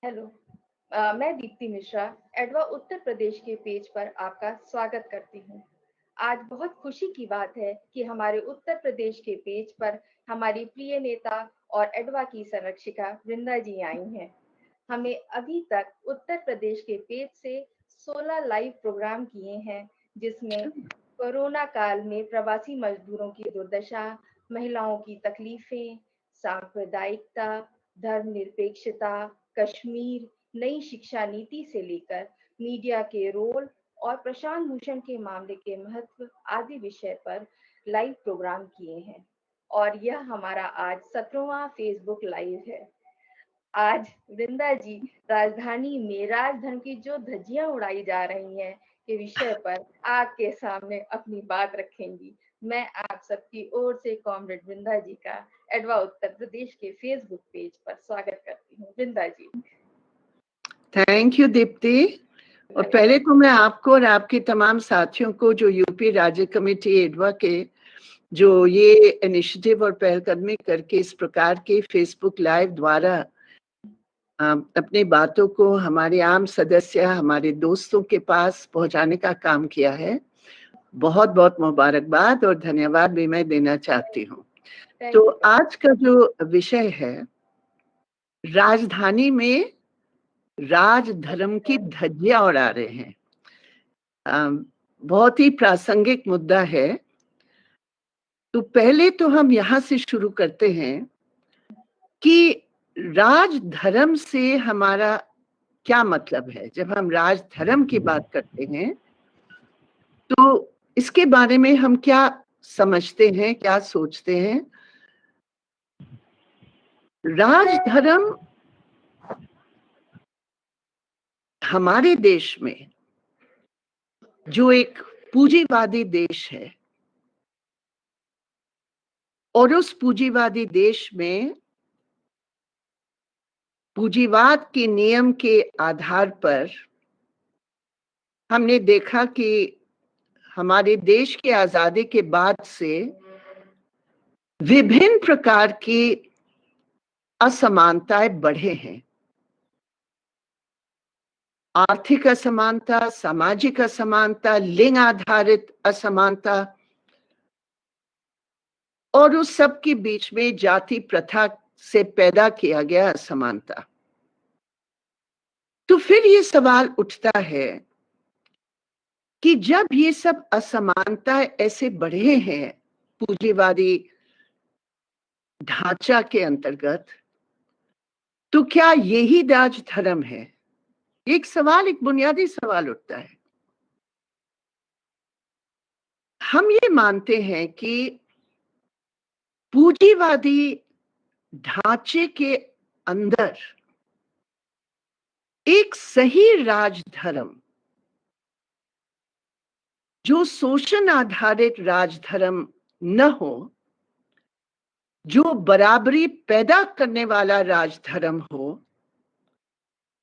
Hello. मैं दीप्ति मिश्रा एडवा उत्तर प्रदेश के page पर आपका स्वागत करती हूँ। आज बहुत खुशी की बात है कि हमारे उत्तर प्रदेश के पेज पर हमारी प्रिय नेता और एडवा की संरक्षिका वृंदा जी आई हैं। हमें अभी तक उत्तर प्रदेश के पेज से 16 लाइव प्रोग्राम किए हैं, जिसमें कोरोना काल में प्रवासी मजदूरों की दुर्दशा, महिलाओं की तकलीफें, सांप्रदायिकता, धर्मनिरपेक्षता, कश्मीर, नई शिक्षा नीति से लेकर मीडिया के रोल और प्रशांत भूषण के मामले के महत्व आदि विषय पर लाइव प्रोग्राम किए हैं। और यह हमारा आज 17वां फेसबुक लाइव है। आज वृंदा जी राजधानी में राजधर्म की जो धज्जियां उड़ाई जा रही हैं के विषय पर आपके सामने अपनी बात रखेंगी। मैं आप सबकी ओर से कॉमरेड वृंदा जी का एडवा उत्तर प्रदेश के फेसबुक पेज पर स्वागत करती हूँ। वृंदा जी। Thank you Deepti. और पहले तो मैं आपको और आपके तमाम साथियों को जो यूपी राज्य कमेटी एडवा के जो ये इनिशिएटिव और पहलकदमी करके इस प्रकार के फेसबुक लाइव द्वारा अपनी बातों को हमारे आम सदस्य, हमारे दोस्तों के पास पहुंचाने का काम किया है, बहुत बहुत मुबारकबाद और धन्यवाद भी मैं देना चाहती हूँ। तो आज का जो विषय है, राजधानी में राजधर्म की धज्जियां उड़ा रहे हैं, बहुत ही प्रासंगिक मुद्दा है। तो पहले तो हम यहाँ से शुरू करते हैं कि राजधर्म से हमारा क्या मतलब है। जब हम राजधर्म की बात करते हैं तो इसके बारे में हम क्या समझते हैं, क्या सोचते हैं। राजधर्म हमारे देश में, जो एक पूंजीवादी देश है, और उस पूंजीवादी देश में पूंजीवाद के नियम के आधार पर हमने देखा कि हमारे देश की आजादी के बाद से विभिन्न प्रकार की असमानताएं बढ़े हैं। आर्थिक असमानता, सामाजिक असमानता, लिंग आधारित असमानता, और उस सब के बीच में जाति प्रथा से पैदा किया गया असमानता। तो फिर ये सवाल उठता है कि जब ये सब असमानता ऐसे बढ़े हैं पूंजीवादी ढांचा के अंतर्गत, तो क्या यही राजधर्म है? एक सवाल, एक बुनियादी सवाल उठता है। हम ये मानते हैं कि पूंजीवादी ढांचे के अंदर एक सही राजधर्म, जो शोषण आधारित राजधर्म न हो, जो बराबरी पैदा करने वाला राजधर्म हो,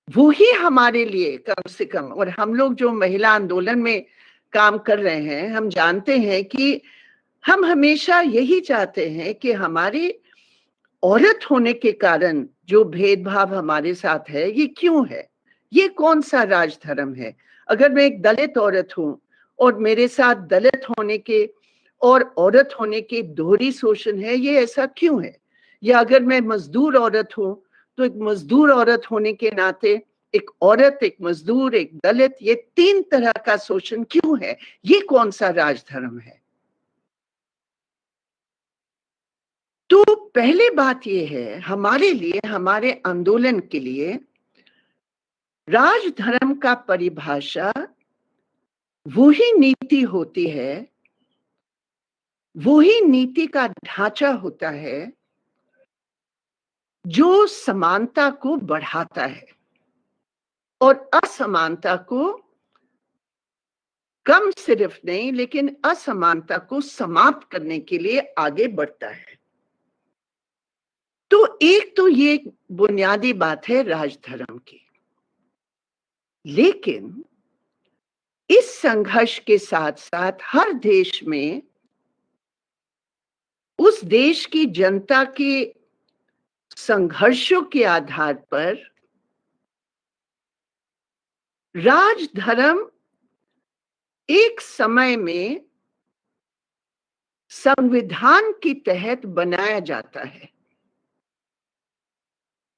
वो ही हमारे लिए कम से कम, और हम लोग जो महिला आंदोलन में काम कर रहे हैं, हम जानते हैं कि हम हमेशा यही चाहते हैं कि हमारी औरत होने के कारण जो भेदभाव हमारे साथ है, ये क्यों है, ये कौन सा राजधर्म है। अगर मैं एक दलित औरत हूं और मेरे साथ दलित होने के और औरत होने के दोहरी शोषण है, ये ऐसा क्यों है। या अगर मैं मजदूर औरत हूं तो एक मजदूर औरत होने के नाते एक औरत, एक मजदूर, एक दलित, ये तीन तरह का शोषण क्यों है, ये कौन सा राजधर्म है। तो पहले बात ये है हमारे लिए, हमारे आंदोलन के लिए, राजधर्म का परिभाषा वही नीति होती है, वही नीति का ढांचा होता है जो समानता को बढ़ाता है और असमानता को कम सिर्फ नहीं, लेकिन असमानता को समाप्त करने के लिए आगे बढ़ता है। तो एक तो ये बुनियादी बात है राजधर्म की। लेकिन इस संघर्ष के साथ साथ हर देश में उस देश की जनता के संघर्षों के आधार पर राजधर्म एक समय में संविधान के तहत बनाया जाता है।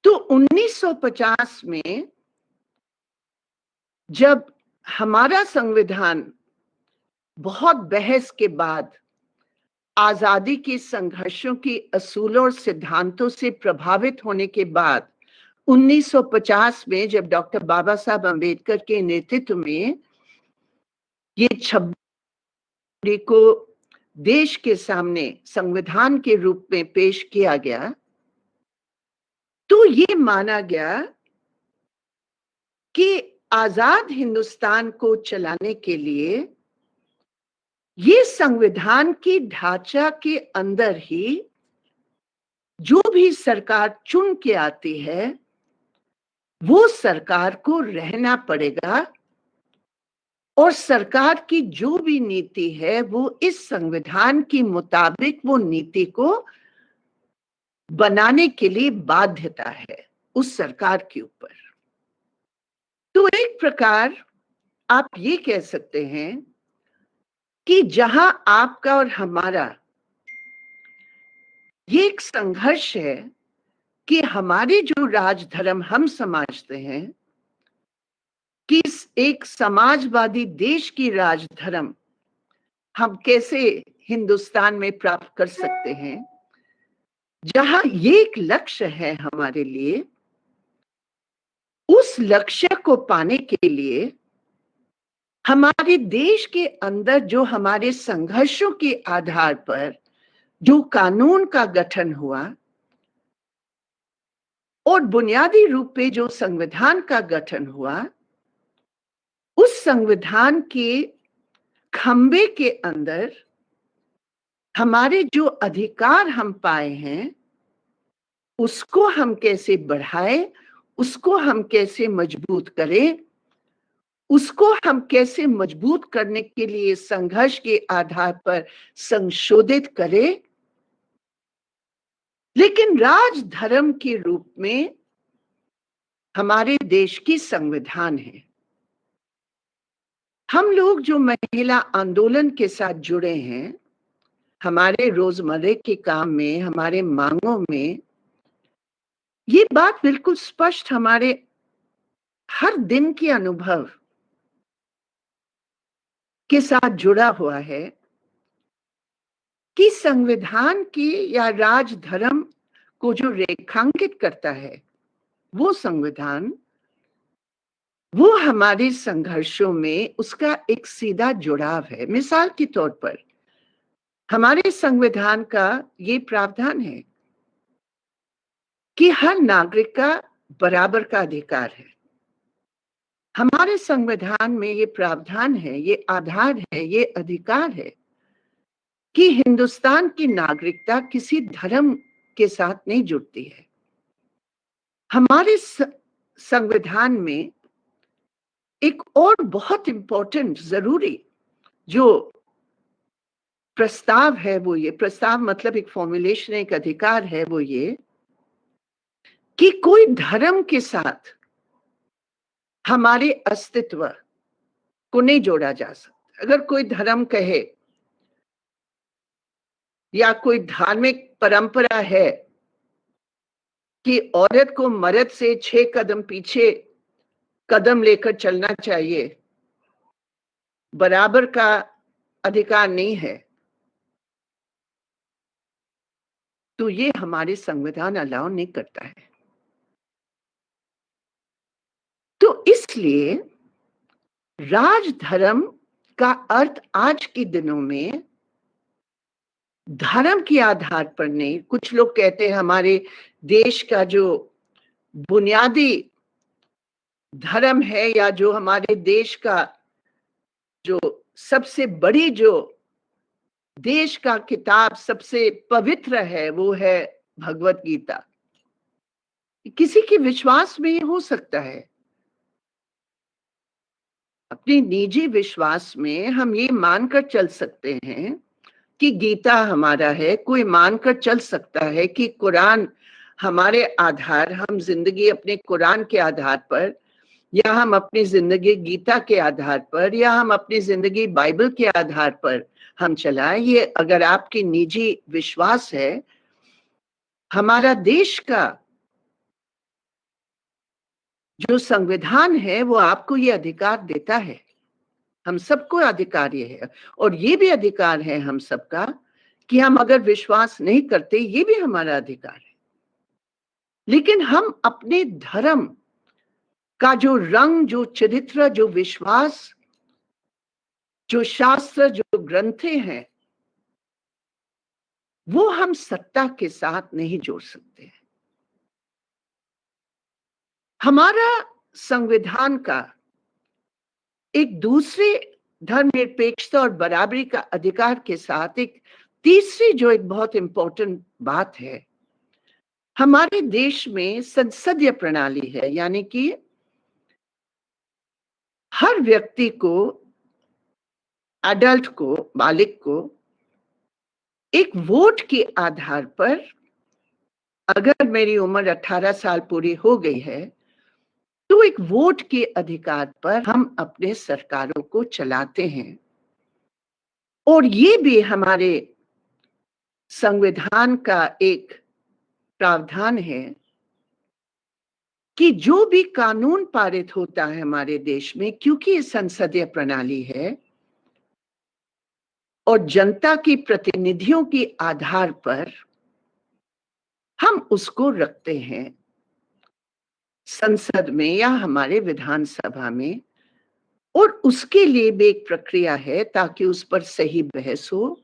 तो 1950 में जब हमारा संविधान बहुत बहस के बाद आजादी के संघर्षों के असूलों और सिद्धांतों से प्रभावित होने के बाद 1950 में जब डॉक्टर बाबा साहब अम्बेडकर के नेतृत्व में ये 26 को देश के सामने संविधान के रूप में पेश किया गया, तो ये माना गया कि आजाद हिंदुस्तान को चलाने के लिए ये संविधान की ढांचा के अंदर ही जो भी सरकार चुन के आती है वो सरकार को रहना पड़ेगा और सरकार की जो भी नीति है वो इस संविधान के मुताबिक वो नीति को बनाने के लिए बाध्यता है उस सरकार के ऊपर। तो एक प्रकार आप ये कह सकते हैं कि जहां आपका और हमारा ये एक संघर्ष है कि हमारे जो राजधर्म हम समझते हैं कि एक समाजवादी देश की राजधर्म हम कैसे हिंदुस्तान में प्राप्त कर सकते हैं, जहां ये एक लक्ष्य है हमारे लिए, उस लक्ष्य को पाने के लिए हमारे देश के अंदर जो हमारे संघर्षों के आधार पर जो कानून का गठन हुआ और बुनियादी रूप पे जो संविधान का गठन हुआ, उस संविधान के खंबे के अंदर हमारे जो अधिकार हम पाए हैं उसको हम कैसे बढ़ाएं, उसको हम कैसे मजबूत करें, उसको हम कैसे मजबूत करने के लिए संघर्ष के आधार पर संशोधित करें, लेकिन राजधर्म के रूप में हमारे देश की संविधान है। हम लोग जो महिला आंदोलन के साथ जुड़े हैं, हमारे रोजमर्रे के काम में, हमारे मांगों में ये बात बिल्कुल स्पष्ट हमारे हर दिन के अनुभव के साथ जुड़ा हुआ है कि संविधान की या राजधर्म को जो रेखांकित करता है वो संविधान, वो हमारे संघर्षों में उसका एक सीधा जुड़ाव है। मिसाल के तौर पर हमारे संविधान का ये प्रावधान है कि हर नागरिक का बराबर का अधिकार है। हमारे संविधान में ये प्रावधान है, ये आधार है, ये अधिकार है कि हिंदुस्तान की नागरिकता किसी धर्म के साथ नहीं जुड़ती है। हमारे संविधान में एक और बहुत इंपॉर्टेंट जरूरी जो प्रस्ताव है वो ये, प्रस्ताव मतलब एक फॉर्मुलेशन, एक अधिकार है वो ये कि कोई धर्म के साथ हमारे अस्तित्व को नहीं जोड़ा जा सकता। अगर कोई धर्म कहे या कोई धार्मिक परंपरा है कि औरत को मर्द से 6 कदम पीछे कदम लेकर चलना चाहिए, बराबर का अधिकार नहीं है, तो ये हमारे संविधान अलाउ नहीं करता है। तो इसलिए राजधर्म का अर्थ आज के दिनों में धर्म के आधार पर नहीं, कुछ लोग कहते हैं हमारे देश का जो बुनियादी धर्म है या जो हमारे देश का जो सबसे बड़ी जो देश का किताब सबसे पवित्र है वो है भगवत गीता। किसी के विश्वास में ये हो सकता है, अपने निजी विश्वास में हम ये मानकर चल सकते हैं कि गीता हमारा है, कोई मानकर चल सकता है कि कुरान हमारे आधार, हम जिंदगी अपने कुरान के आधार पर या हम अपनी जिंदगी गीता के आधार पर, या हम अपनी जिंदगी बाइबल के आधार पर हम चलाएं, ये अगर आपकी निजी विश्वास है। हमारा देश का जो संविधान है वो आपको ये अधिकार देता है, हम सबको अधिकार ये है, और ये भी अधिकार है हम सबका कि हम अगर विश्वास नहीं करते, ये भी हमारा अधिकार है। लेकिन हम अपने धर्म का जो रंग, जो चरित्र, जो विश्वास, जो शास्त्र, जो ग्रंथे हैं, वो हम सत्ता के साथ नहीं जोड़ सकते। हमारा संविधान का एक दूसरे धर्मनिरपेक्षता और बराबरी का अधिकार के साथ एक तीसरी जो एक बहुत इंपॉर्टेंट बात है, हमारे देश में संसदीय प्रणाली है, यानी कि हर व्यक्ति को, एडल्ट को, बालिग को एक वोट के आधार पर, अगर मेरी उम्र 18 साल पूरी हो गई है तो एक वोट के अधिकार पर हम अपने सरकारों को चलाते हैं। और ये भी हमारे संविधान का एक प्रावधान है कि जो भी कानून पारित होता है हमारे देश में, क्योंकि ये संसदीय प्रणाली है और जनता की प्रतिनिधियों के आधार पर हम उसको रखते हैं संसद में या हमारे विधानसभा में, और उसके लिए भी एक प्रक्रिया है ताकि उस पर सही बहस हो,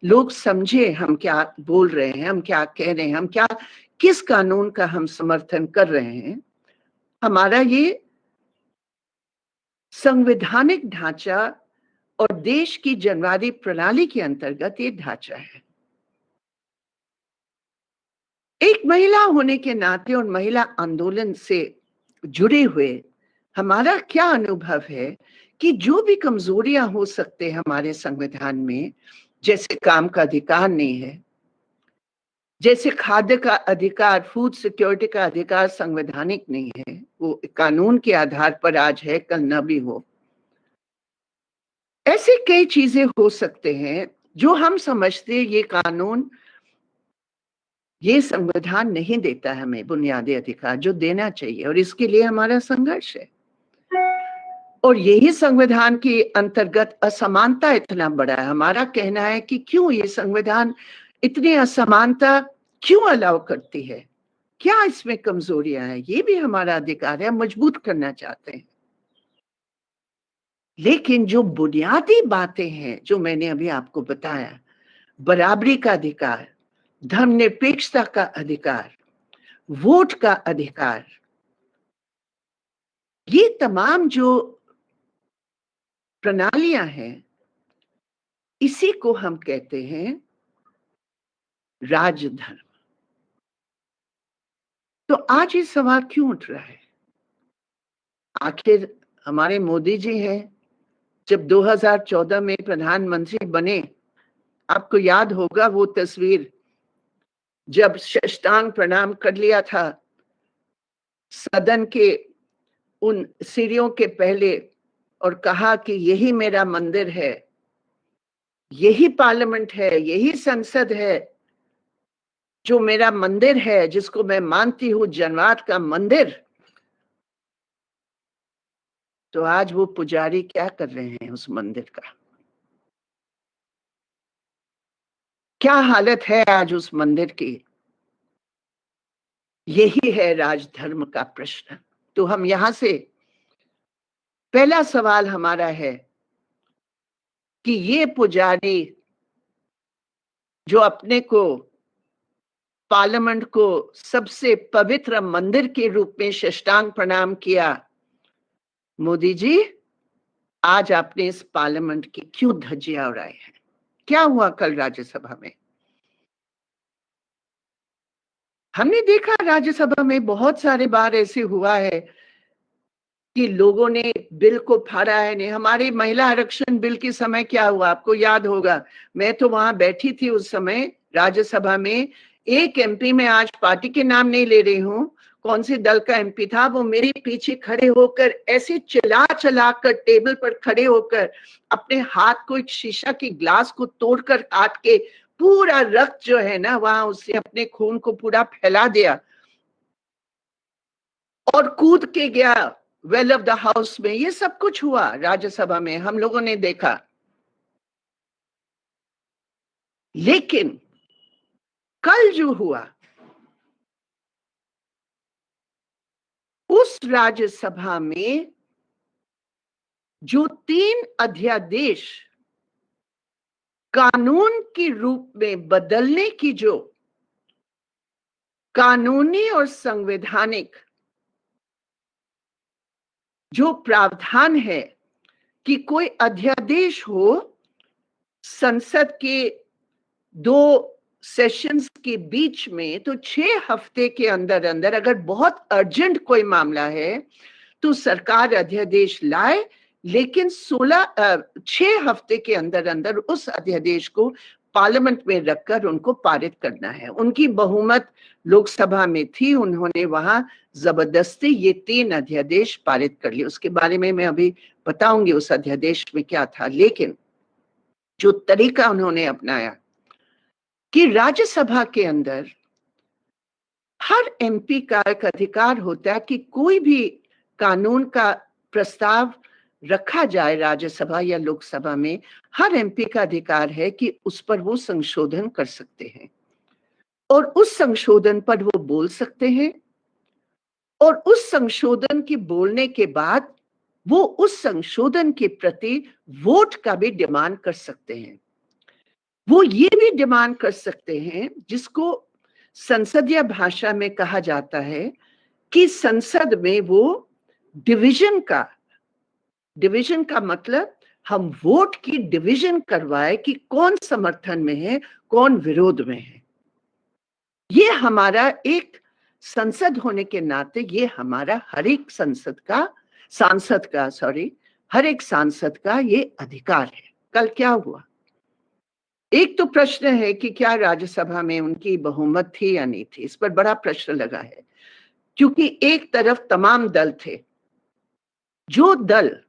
लोग समझे हम क्या बोल रहे हैं, हम क्या कह रहे हैं, हम क्या, किस कानून का हम समर्थन कर रहे हैं। हमारा ये संवैधानिक ढांचा और देश की जनवादी प्रणाली के अंतर्गत ये ढांचा है। एक महिला होने के नाते और महिला आंदोलन से जुड़े हुए हमारा क्या अनुभव है कि जो भी कमजोरियां हो सकते हैं हमारे संविधान में, जैसे काम का अधिकार नहीं है, जैसे खाद्य का अधिकार, फूड सिक्योरिटी का अधिकार संवैधानिक नहीं है, वो कानून के आधार पर आज है, कल न भी हो। ऐसे कई चीजें हो सकते हैं जो हम समझते हैं ये कानून, ये संविधान नहीं देता हमें बुनियादी अधिकार जो देना चाहिए, और इसके लिए हमारा संघर्ष है। और यही संविधान के अंतर्गत असमानता इतना बड़ा है। हमारा कहना है कि क्यों ये संविधान इतनी असमानता क्यों अलाउ करती है, क्या इसमें कमजोरियां हैं, ये भी हमारा अधिकार है, मजबूत करना चाहते हैं। लेकिन जो बुनियादी बातें हैं जो मैंने अभी आपको बताया, बराबरी का अधिकार, धर्मनिरपेक्षता का अधिकार, वोट का अधिकार, ये तमाम जो प्रणालियां हैं, इसी को हम कहते हैं राजधर्म। तो आज ये सवाल क्यों उठ रहा है? आखिर हमारे मोदी जी हैं, जब 2014 में प्रधानमंत्री बने, आपको याद होगा वो तस्वीर, जब साष्टांग प्रणाम कर लिया था सदन के उन सीढ़ियों के पहले और कहा कि यही मेरा मंदिर है, यही पार्लियामेंट है, यही संसद है जो मेरा मंदिर है, जिसको मैं मानती हूं जनवाद का मंदिर। तो आज वो पुजारी क्या कर रहे हैं उस मंदिर का? क्या हालत है आज उस मंदिर की? यही है राजधर्म का प्रश्न। तो हम यहां से पहला सवाल हमारा है कि ये पुजारी जो अपने को, पार्लियामेंट को सबसे पवित्र मंदिर के रूप में साष्टांग प्रणाम किया, मोदी जी आज आपने इस पार्लियामेंट की क्यों धज्जियां उड़ाई हैं? क्या हुआ कल राज्यसभा में? हमने देखा राज्यसभा में बहुत सारे बार ऐसे हुआ है कि लोगों ने बिल को फाड़ा है। नहीं, हमारे महिला आरक्षण बिल के समय क्या हुआ आपको याद होगा, मैं तो वहां बैठी थी उस समय राज्यसभा में। एक एमपी, में आज पार्टी के नाम नहीं ले रही हूं, कौन से दल का एमपी था, वो मेरे पीछे खड़े होकर ऐसे चिल्ला चिल्ला कर टेबल पर खड़े होकर अपने हाथ को एक शीशा के ग्लास को तोड़कर काट के पूरा रक्त जो है ना वहां उससे अपने खून को पूरा फैला दिया और कूद के गया वेल ऑफ द हाउस में। ये सब कुछ हुआ राज्यसभा में, हम लोगों ने देखा। लेकिन कल जो हुआ, उस राज्यसभा में जो 3 अध्यादेश कानून के रूप में बदलने की जो कानूनी और संवैधानिक जो प्रावधान है कि कोई अध्यादेश हो संसद के 2 सेशंस के बीच में, तो 6 हफ्ते के अंदर अंदर अगर बहुत अर्जेंट कोई मामला है तो सरकार अध्यादेश लाए, लेकिन 6 हफ्ते के अंदर अंदर उस अध्यादेश को पार्लियामेंट में रखकर उनको पारित करना है। उनकी बहुमत लोकसभा में थी, उन्होंने वहां जबरदस्ती ये 3 अध्यादेश पारित कर लिए। उसके बारे में मैं अभी बताऊंगी उस अध्यादेश में क्या था। लेकिन जो तरीका उन्होंने अपनाया कि राज्यसभा के अंदर हर एमपी का एक अधिकार होता है कि कोई भी कानून का प्रस्ताव रखा जाए राज्यसभा या लोकसभा में, हर एमपी का अधिकार है कि उस पर वो संशोधन कर सकते हैं और उस संशोधन पर वो बोल सकते हैं और उस संशोधन के बोलने के बाद वो उस संशोधन के प्रति वोट का भी डिमांड कर सकते हैं। वो ये भी डिमांड कर सकते हैं जिसको संसदीय भाषा में कहा जाता है कि संसद में वो डिवीजन का मतलब हम वोट की डिवीजन करवाए कि कौन समर्थन में है, कौन विरोध में है। ये हमारा एक संसद होने के नाते ये हमारा हर एक सांसद का ये अधिकार है। कल क्या हुआ? एक तो प्रश्न है कि क्या राज्यसभा में उनकी बहुमत थी या नहीं थी, इस पर बड़ा प्रश्न लगा है, क्योंकि एक तरफ तमाम दल थे। जो दल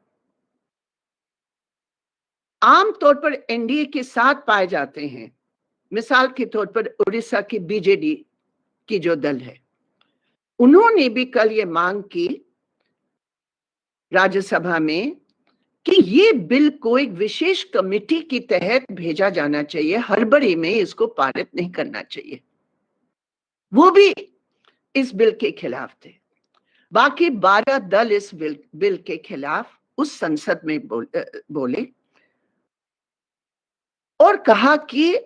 आमतौर पर एनडीए के साथ पाए जाते हैं, मिसाल के तौर पर उड़ीसा की बीजेडी की जो दल है, उन्होंने भी कल ये मांग की राज्यसभा में कि ये बिल को एक विशेष कमेटी के तहत भेजा जाना चाहिए, हड़बड़ी में इसको पारित नहीं करना चाहिए। वो भी इस बिल के खिलाफ थे। बाकी 12 दल इस बिल के खिलाफ उस संसद में बोले और कहा कि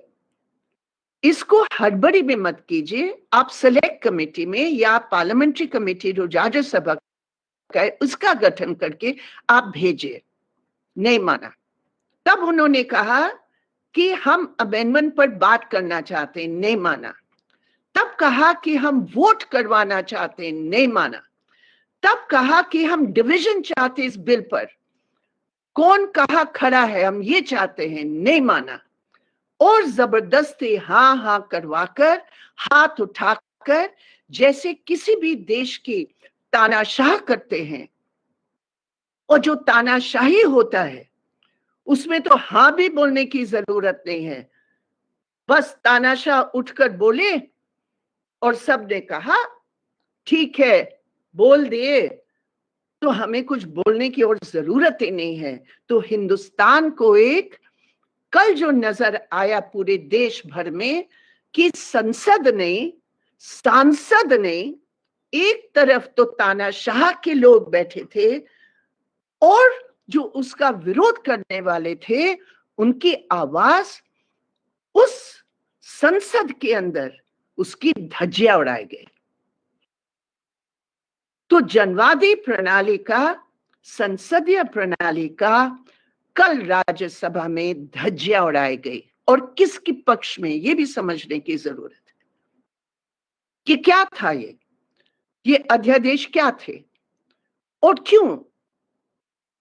इसको हड़बड़ी में मत कीजिए, आप सेलेक्ट कमेटी में या पार्लियामेंट्री कमेटी जो राज्यसभा का है उसका गठन करके आप भेजिए। नहीं माना। तब उन्होंने कहा कि हम अमेंडमेंट पर बात करना चाहते हैं, नहीं माना। तब कहा कि हम वोट करवाना चाहते हैं, नहीं माना। तब कहा कि हम डिवीजन चाहते इस बिल पर, कौन कहा खड़ा है, हम ये चाहते हैं, नहीं माना। और जबरदस्ती हाँ करवाकर, हाथ उठाकर, जैसे किसी भी देश की तानाशाह करते हैं, और जो तानाशाही होता है उसमें तो हाँ भी बोलने की जरूरत नहीं है, बस तानाशाह उठकर बोले और सबने कहा ठीक है बोल दिए, तो हमें कुछ बोलने की और जरूरत ही नहीं है। तो हिंदुस्तान को एक कल जो नजर आया पूरे देश भर में कि सांसद ने एक तरफ तो तानाशाह के लोग बैठे थे और जो उसका विरोध करने वाले थे उनकी आवाज उस संसद के अंदर उसकी धज्जियां उड़ाई गई। तो जनवादी प्रणाली का, संसदीय प्रणाली का कल राज्यसभा में धज्जियां उड़ाई गई। और किसके पक्ष में, ये भी समझने की जरूरत है कि क्या था ये अध्यादेश क्या थे और क्यों।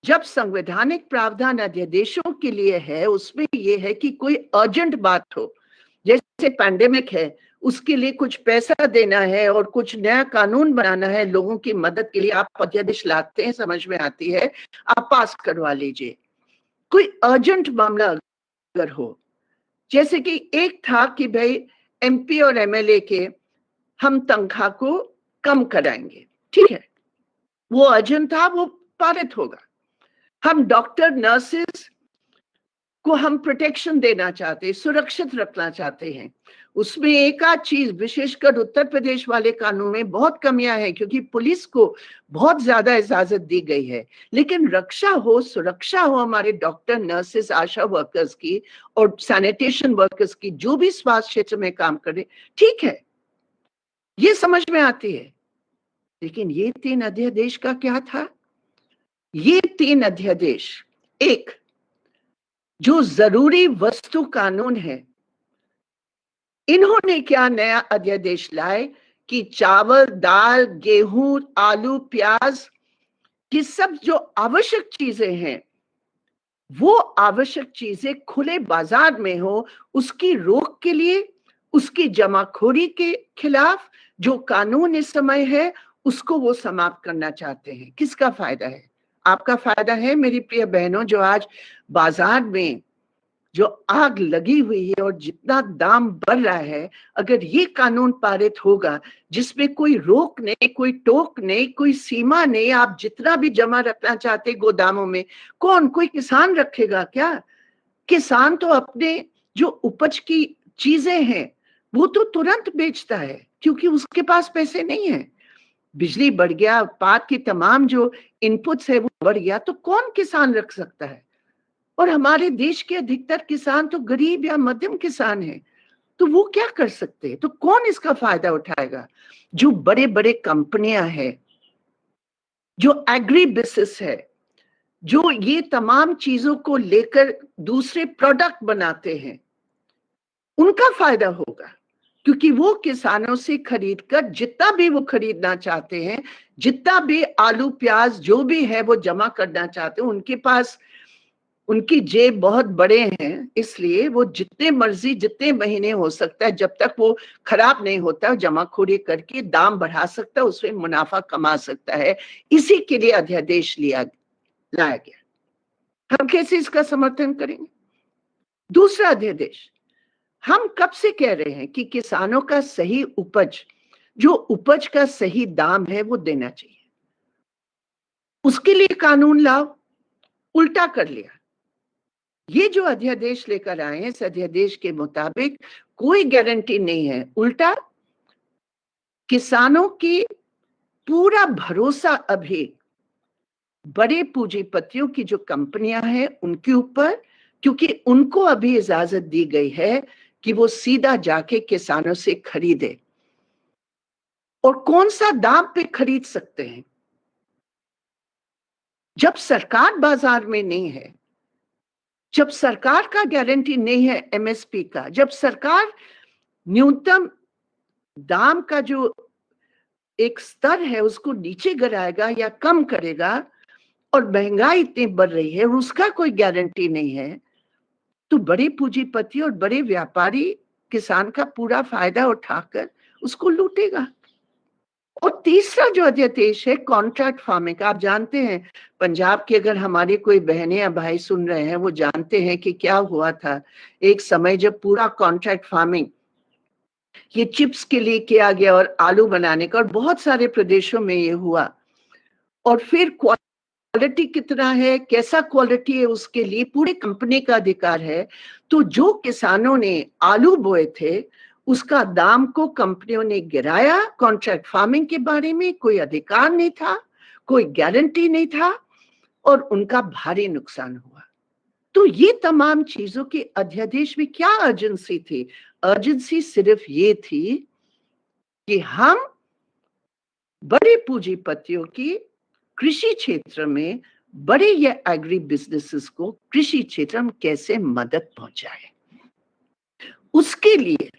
जब संवैधानिक प्रावधान अध्यादेशों के लिए है, उसमें यह है कि कोई अर्जेंट बात हो, जैसे पैंडेमिक है, उसके लिए कुछ पैसा देना है और कुछ नया कानून बनाना है लोगों की मदद के लिए, आप अध्यादेश लाते हैं, समझ में आती है, आप पास करवा लीजिए। कोई अर्जेंट मामला अगर हो, जैसे कि एक था कि भाई एमपी और एमएलए के हम तनख्वाह को कम कराएंगे, ठीक है, वो अर्जेंट था, वो पारित होगा। हम डॉक्टर नर्सेस को हम प्रोटेक्शन देना चाहते हैं, सुरक्षित रखना चाहते हैं, उसमें एक आध चीज विशेषकर उत्तर प्रदेश वाले कानून में बहुत कमियां हैं, क्योंकि पुलिस को बहुत ज्यादा इजाजत दी गई है, लेकिन रक्षा हो, सुरक्षा हो हमारे डॉक्टर नर्सेस आशा वर्कर्स की और सैनिटेशन वर्कर्स की, जो भी स्वास्थ्य क्षेत्र में काम करे, ठीक है, ये समझ में आती है। लेकिन ये 3 अध्यादेश का क्या था? ये 3 अध्यादेश, एक जो जरूरी वस्तु कानून है, इन्होंने क्या नया अध्यादेश लाए कि चावल, दाल, गेहूं, आलू, प्याज, ये सब जो आवश्यक चीजें हैं, वो आवश्यक चीजें खुले बाजार में हो, उसकी रोक के लिए, उसकी जमाखोरी के खिलाफ जो कानून इस समय है, उसको वो समाप्त करना चाहते हैं। किसका फायदा है? आपका फायदा है मेरी प्रिय बहनों, जो आज बाजार में जो आग लगी हुई है और जितना दाम बढ़ रहा है, अगर ये कानून पारित होगा जिसमें कोई रोक नहीं, कोई टोक नहीं, कोई सीमा नहीं, आप जितना भी जमा रखना चाहते गोदामों में, कौन, कोई किसान रखेगा क्या? किसान तो अपने जो उपज की चीजें हैं वो तो तुरंत बेचता है, क्योंकि उसके पास पैसे नहीं है। बिजली बढ़ गया, उत्पाद की तमाम जो इनपुट्स है वो बढ़ गया, तो कौन किसान रख सकता है? और हमारे देश के अधिकतर किसान तो गरीब या मध्यम किसान हैं, तो वो क्या कर सकते हैं? तो कौन इसका फायदा उठाएगा? जो बड़े बड़े कंपनियां हैं, जो एग्री बिजनेस है, जो ये तमाम चीजों को लेकर दूसरे प्रोडक्ट बनाते हैं, उनका फायदा होगा, क्योंकि वो किसानों से खरीद कर जितना भी वो खरीदना चाहते हैं, जितना भी आलू प्याज जो भी है वो जमा करना चाहते हैं, उनके पास, उनकी जेब बहुत बड़े हैं, इसलिए वो जितने मर्जी जितने महीने हो सकता है, जब तक वो खराब नहीं होता, जमाखोरी करके दाम बढ़ा सकता है, उसमें मुनाफा कमा सकता है। इसी के लिए अध्यादेश लाया गया। हम कैसे इसका समर्थन करेंगे? दूसरा अध्यादेश, हम कब से कह रहे हैं कि किसानों का सही उपज, जो उपज का सही दाम है वो देना चाहिए, उसके लिए कानून लाओ, उल्टा कर लिया। ये जो अध्यादेश लेकर आए हैं, इस अध्यादेश के मुताबिक कोई गारंटी नहीं है, उल्टा किसानों की पूरा भरोसा अभी बड़े पूंजीपतियों की जो कंपनियां हैं उनके ऊपर, क्योंकि उनको अभी इजाजत दी गई है कि वो सीधा जाके किसानों से खरीदे, और कौन सा दाम पे खरीद सकते हैं जब सरकार बाजार में नहीं है, जब सरकार का गारंटी नहीं है एमएसपी का, जब सरकार न्यूनतम दाम का जो एक स्तर है उसको नीचे गिराएगा या कम करेगा, और महंगाई इतनी बढ़ रही है और उसका कोई गारंटी नहीं है, तो बड़े पूंजीपति और बड़े व्यापारी किसान का पूरा फायदा उठाकर उसको लूटेगा। और तीसरा जो अध्यादेश है कॉन्ट्रैक्ट फार्मिंग, आप जानते हैं पंजाब के, अगर हमारे कोई बहनें या भाई सुन रहे हैं वो जानते हैं कि क्या हुआ था एक समय जब पूरा कॉन्ट्रैक्ट फार्मिंग ये चिप्स के लिए किया गया और आलू बनाने का, और बहुत सारे प्रदेशों में ये हुआ, और फिर क्वालिटी कितना है, कैसा क्वालिटी है, उसके लिए पूरे कंपनी का अधिकार है। तो जो किसानों ने आलू बोए थे उसका दाम को कंपनियों ने गिराया, कॉन्ट्रैक्ट फार्मिंग के बारे में कोई अधिकार नहीं था, कोई गारंटी नहीं था, और उनका भारी नुकसान हुआ। तो ये तमाम चीजों के अध्यादेश में क्या अर्जेंसी थी? अर्जेंसी सिर्फ ये थी कि हम बड़े पूंजीपतियों की कृषि क्षेत्र में, बड़े या एग्री बिजनेसेस को कृषि क्षेत्र में कैसे मदद पहुंचाए, उसके लिए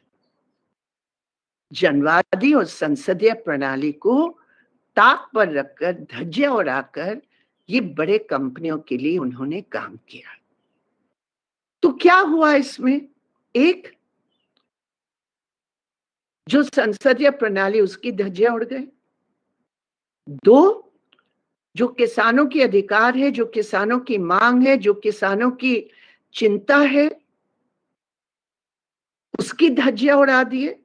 जनवादी और संसदीय प्रणाली को ताक पर रखकर, धज्जियां उड़ाकर ये बड़े कंपनियों के लिए उन्होंने काम किया। तो क्या हुआ इसमें? एक, जो संसदीय प्रणाली उसकी धज्जियां उड़ गए। 2, जो किसानों की अधिकार है, जो किसानों की मांग है, जो किसानों की चिंता है, उसकी धज्जियां उड़ा दिए।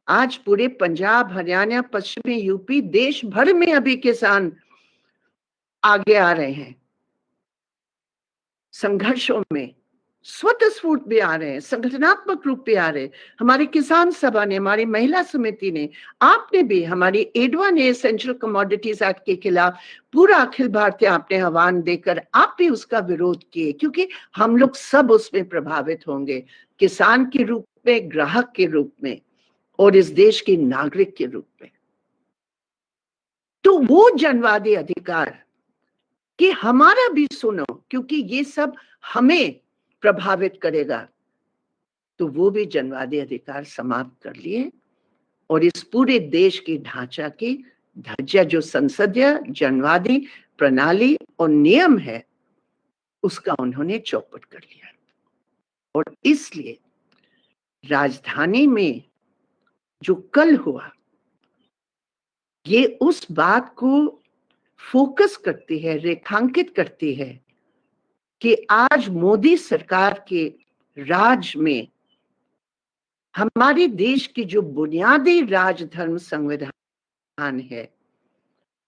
आज पूरे पंजाब, हरियाणा, पश्चिमी यूपी, देश भर में अभी किसान आगे आ रहे हैं संघर्षों में, स्वतःस्फूर्त भी आ रहे हैं, संगठनात्मक रूप पे आ रहे हैं। हमारी किसान सभा ने, हमारी महिला समिति ने, आपने भी, हमारी एडवा ने एसेंशियल कमोडिटीज एक्ट के खिलाफ पूरा अखिल भारतीय आपने आह्वान देकर आप भी उसका विरोध किए, क्योंकि हम लोग सब उसमें प्रभावित होंगे, किसान के रूप में, ग्राहक के रूप में और इस देश के नागरिक के रूप में। तो वो जनवादी अधिकार कि हमारा भी सुनो, क्योंकि ये सब हमें प्रभावित करेगा, तो वो भी जनवादी अधिकार समाप्त कर लिए और इस पूरे देश के ढांचा की धज्जियां, जो संसदीय जनवादी प्रणाली और नियम है, उसका उन्होंने चौपट कर लिया। और इसलिए राजधानी में जो कल हुआ, ये उस बात को फोकस करती है, रेखांकित करती है कि आज मोदी सरकार के राज में हमारे देश की जो बुनियादी राजधर्म संविधान है,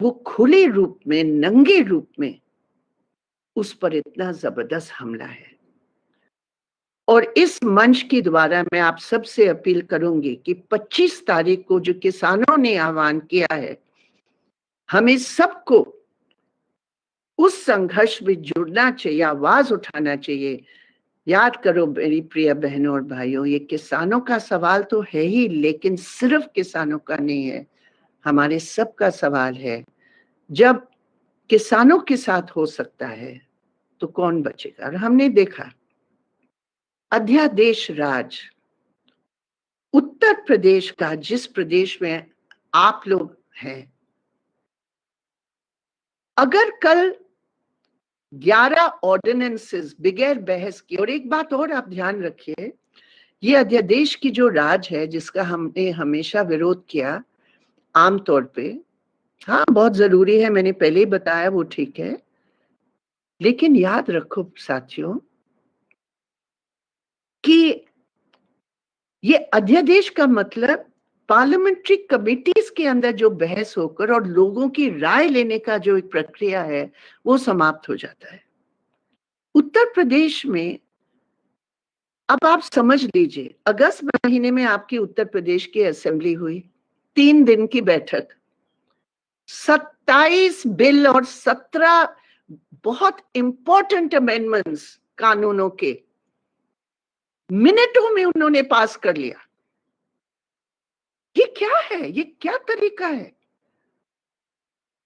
वो खुले रूप में, नंगे रूप में उस पर इतना जबरदस्त हमला है। और इस मंच के द्वारा मैं आप सबसे अपील करूंगी कि 25 तारीख को जो किसानों ने आह्वान किया है, हमें सबको उस संघर्ष में जुड़ना चाहिए, आवाज उठाना चाहिए। याद करो मेरी प्रिय बहनों और भाइयों, ये किसानों का सवाल तो है ही, लेकिन सिर्फ किसानों का नहीं है, हमारे सबका सवाल है। जब किसानों के साथ हो सकता है तो कौन बचेगा? और हमने देखा अध्यादेश राज, उत्तर प्रदेश का, जिस प्रदेश में आप लोग हैं, अगर कल 11 ऑर्डिनेंसेस बगैर बहस की, और एक बात और आप ध्यान रखिए, ये अध्यादेश की जो राज है, जिसका हमने हमेशा विरोध किया आमतौर पे, हाँ बहुत जरूरी है, मैंने पहले ही बताया, वो ठीक है, लेकिन याद रखो साथियों कि ये अध्यादेश का मतलब पार्लियामेंट्री कमिटीज के अंदर जो बहस होकर और लोगों की राय लेने का जो एक प्रक्रिया है, वो समाप्त हो जाता है। उत्तर प्रदेश में अब आप समझ लीजिए, अगस्त महीने में आपकी उत्तर प्रदेश की असेंबली हुई, 3 दिन की बैठक, 27 बिल और 17 बहुत इंपॉर्टेंट अमेंडमेंट्स कानूनों के मिनटों में उन्होंने पास कर लिया। ये क्या है? ये क्या तरीका है?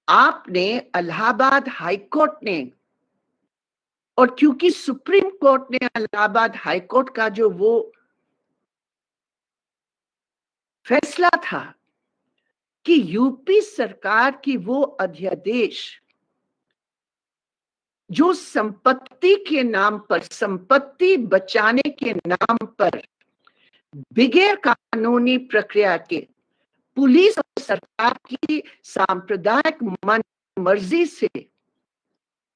आपने इलाहाबाद हाईकोर्ट ने, और क्योंकि सुप्रीम कोर्ट ने इलाहाबाद हाईकोर्ट का जो वो फैसला था कि यूपी सरकार की वो अध्यादेश जो संपत्ति के नाम पर, संपत्ति बचाने के नाम पर बगैर कानूनी प्रक्रिया के पुलिस और सरकार की सांप्रदायिक मन मर्जी से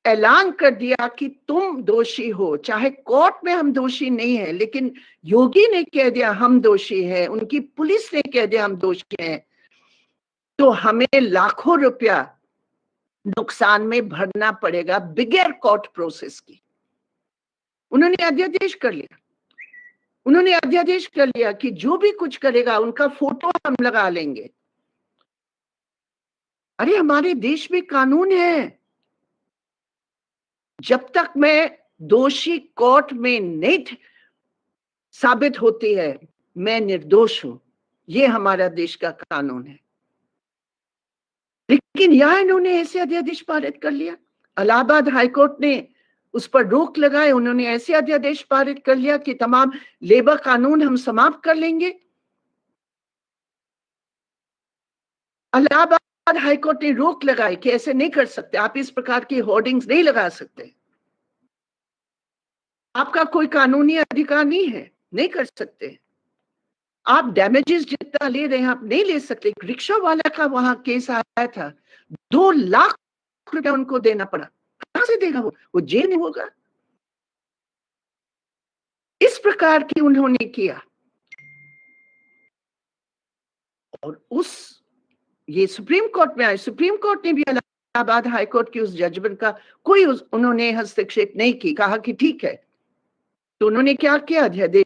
ऐलान कर दिया कि तुम दोषी हो, चाहे कोर्ट में हम दोषी नहीं है, लेकिन योगी ने कह दिया हम दोषी हैं, उनकी पुलिस ने कह दिया हम दोषी हैं, तो हमें लाखों रुपया नुकसान में भरना पड़ेगा बगैर कोर्ट प्रोसेस की। उन्होंने अध्यादेश कर लिया, उन्होंने अध्यादेश कर लिया कि जो भी कुछ करेगा उनका फोटो हम लगा लेंगे। अरे हमारे देश में कानून है, जब तक मैं दोषी कोर्ट में नहीं साबित होती है, मैं निर्दोष हूं, ये हमारा देश का कानून है। लेकिन यहां इन्होंने ऐसे अध्यादेश पारित कर लिया, इलाहाबाद हाईकोर्ट ने उस पर रोक लगाए, उन्होंने ऐसे अध्यादेश पारित कर लिया कि तमाम लेबर कानून हम समाप्त कर लेंगे। इलाहाबाद हाईकोर्ट ने रोक लगाई कि ऐसे नहीं कर सकते, आप इस प्रकार की होर्डिंग्स नहीं लगा सकते, आपका कोई कानूनी अधिकार नहीं है, नहीं कर सकते। आप डैमेजेस जितना ले रहे हैं आप नहीं ले सकते। एक रिक्शा वाला का वहां केस आया था, 2 लाख रुपया उनको देना पड़ा। कहां से देगा वो जेल में होगा। इस प्रकार की उन्होंने किया। और ये सुप्रीम कोर्ट में आए, सुप्रीम कोर्ट ने भी इलाहाबाद हाई कोर्ट की उस जजमेंट का कोई उन्होंने हस्तक्षेप नहीं की, कहा कि ठीक है। तो उन्होंने क्या किया, अध्यादेश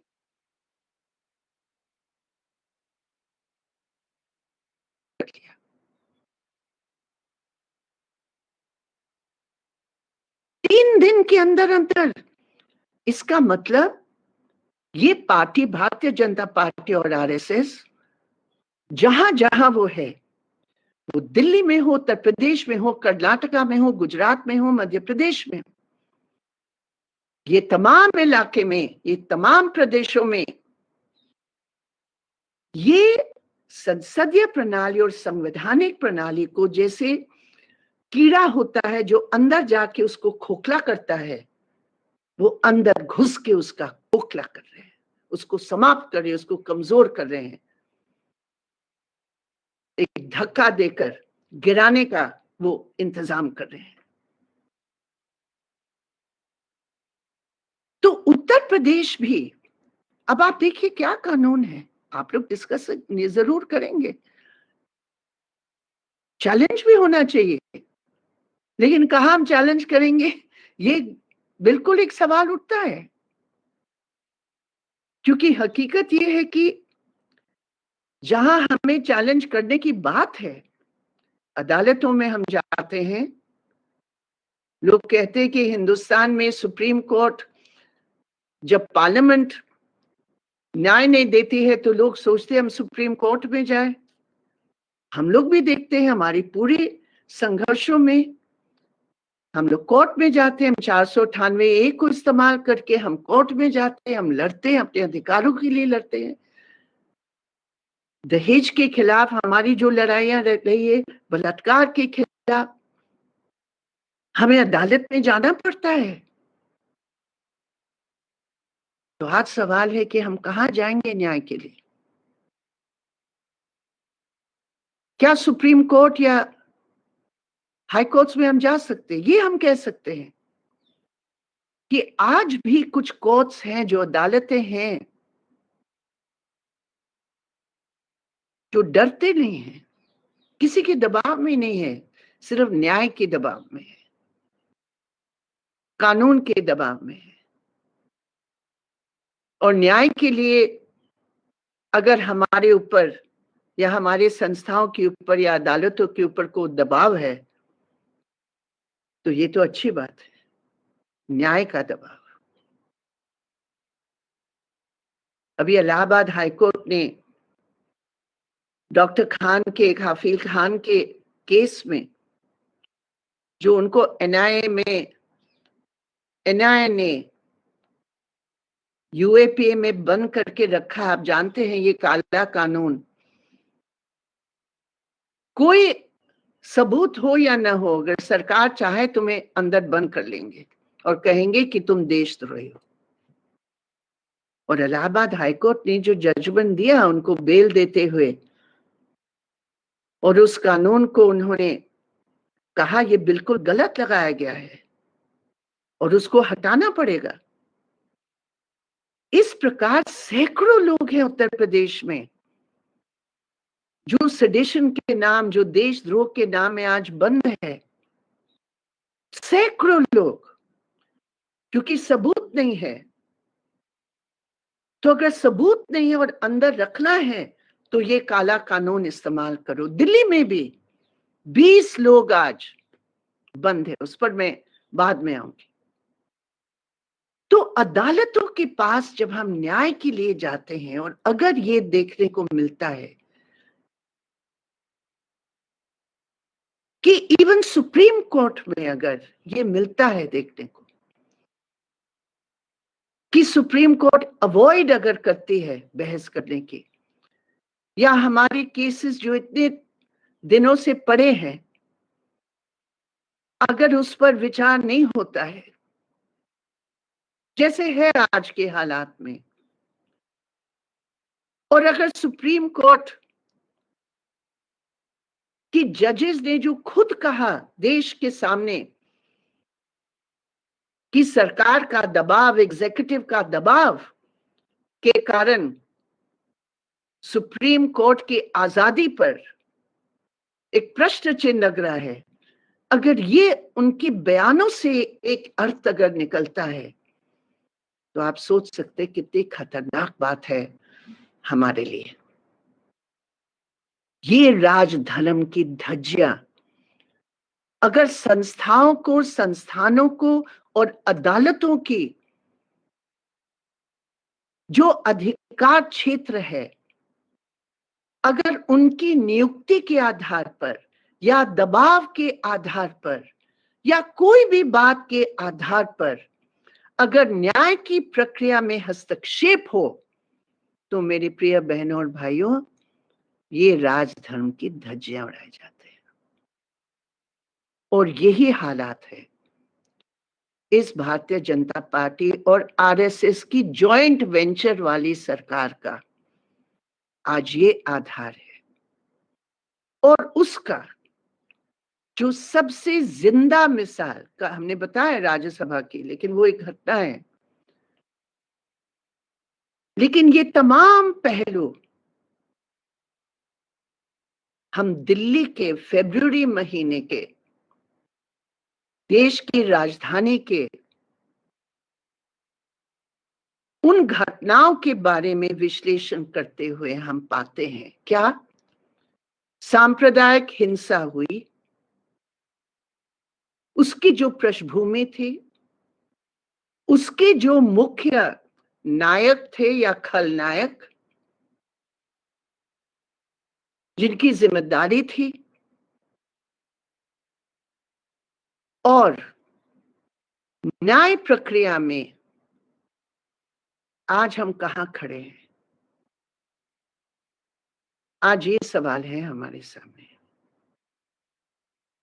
3 दिन के अंदर अंदर। इसका मतलब ये पार्टी, भारतीय जनता पार्टी और आरएसएस, जहां जहां वो है, वो दिल्ली में हो, उत्तर प्रदेश में हो, कर्नाटका में हो, गुजरात में हो, मध्य प्रदेश में, ये तमाम इलाके में, ये तमाम प्रदेशों में ये संसदीय प्रणाली और संवैधानिक प्रणाली को जैसे कीड़ा होता है जो अंदर जाके उसको खोखला करता है, वो अंदर घुस के उसका खोखला कर रहे हैं, उसको समाप्त कर रहे हैं, उसको कमजोर कर रहे हैं। एक धक्का देकर गिराने का वो इंतजाम कर रहे हैं। तो उत्तर प्रदेश भी, अब आप देखिए क्या कानून है, आप लोग डिस्कस जरूर करेंगे, चैलेंज भी होना चाहिए, लेकिन कहाँ हम चैलेंज करेंगे, ये बिल्कुल एक सवाल उठता है। क्योंकि हकीकत ये है कि जहां हमें चैलेंज करने की बात है, अदालतों में हम जाते हैं, लोग कहते हैं कि हिंदुस्तान में सुप्रीम कोर्ट जब पार्लियामेंट न्याय नहीं देती है तो लोग सोचते हैं हम सुप्रीम कोर्ट में जाए। हम लोग भी देखते हैं हमारी पूरी संघर्षों में हम लोग कोर्ट में जाते हैं, हम 498A को इस्तेमाल करके हम कोर्ट में जाते हैं, हम लड़ते हैं, अपने अधिकारों के लिए लड़ते हैं। दहेज के खिलाफ हमारी जो लड़ाइयां रही है, बलात्कार के खिलाफ हमें अदालत में जाना पड़ता है। तो आज सवाल है कि हम कहां जाएंगे न्याय के लिए। क्या सुप्रीम कोर्ट या हाई कोर्ट्स में हम जा सकते हैं? ये हम कह सकते हैं कि आज भी कुछ कोर्ट्स हैं, जो अदालतें हैं, जो डरते नहीं हैं, किसी के दबाव में नहीं है, सिर्फ न्याय के दबाव में है, कानून के दबाव में है। और न्याय के लिए अगर हमारे ऊपर या हमारे संस्थाओं के ऊपर या अदालतों के ऊपर कोई दबाव है, तो ये तो अच्छी बात है, न्याय का दबाव। अभी इलाहाबाद हाईकोर्ट ने डॉक्टर खान के, हाफिज खान के केस में, जो उनको एनआईए ने यूएपीए में बंद करके रखा, आप जानते हैं ये काला कानून, कोई सबूत हो या ना हो, अगर सरकार चाहे तुम्हें अंदर बंद कर लेंगे और कहेंगे कि तुम देशद्रोही हो। और इलाहाबाद हाईकोर्ट ने जो जजमेंट दिया उनको बेल देते हुए, और उस कानून को उन्होंने कहा ये बिल्कुल गलत लगाया गया है और उसको हटाना पड़ेगा। इस प्रकार सैकड़ों लोग हैं उत्तर प्रदेश में जो सेडिशन के नाम, जो देशद्रोह के नाम में आज बंद है। सैकड़ों लोग, क्योंकि सबूत नहीं है। तो अगर सबूत नहीं है और अंदर रखना है तो ये काला कानून इस्तेमाल करो। दिल्ली में भी 20 लोग आज बंद है, उस पर मैं बाद में आऊंगी। तो अदालतों के पास जब हम न्याय के लिए जाते हैं और अगर ये देखने को मिलता है कि इवन सुप्रीम कोर्ट में अगर ये मिलता है देखने को कि सुप्रीम कोर्ट अवॉइड अगर करती है बहस करने की, या हमारे केसेस जो इतने दिनों से पड़े हैं अगर उस पर विचार नहीं होता है, जैसे है आज के हालात में, और अगर सुप्रीम कोर्ट की जजेस ने जो खुद कहा देश के सामने कि सरकार का दबाव, एग्जीक्यूटिव का दबाव के कारण सुप्रीम कोर्ट की आजादी पर एक प्रश्न चिन्ह लग रहा है, अगर ये उनके बयानों से एक अर्थ अगर निकलता है तो आप सोच सकते कितनी खतरनाक बात है हमारे लिए। ये राजधर्म की धज्जियां अगर संस्थाओं को, संस्थानों को और अदालतों की जो अधिकार क्षेत्र है, अगर उनकी नियुक्ति के आधार पर या दबाव के आधार पर या कोई भी बात के आधार पर अगर न्याय की प्रक्रिया में हस्तक्षेप हो, तो मेरी प्रिय बहनों और भाइयों, ये राजधर्म की धज्जियां उड़ाई जाते हैं। और यही हालात है इस भारतीय जनता पार्टी और आरएसएस की जॉइंट वेंचर वाली सरकार का। आज ये आधार है और उसका जो सबसे जिंदा मिसाल का हमने बताया राज्यसभा की, लेकिन वो एक घटना है, लेकिन ये तमाम पहलू हम दिल्ली के फरवरी महीने के देश की राजधानी के उन घटनाओं के बारे में विश्लेषण करते हुए हम पाते हैं। क्या सांप्रदायिक हिंसा हुई, उसकी जो पृष्ठभूमि थी, उसके जो मुख्य नायक थे या खलनायक जिनकी जिम्मेदारी थी, और न्याय प्रक्रिया में आज हम कहां खड़े हैं, आज ये सवाल है हमारे सामने।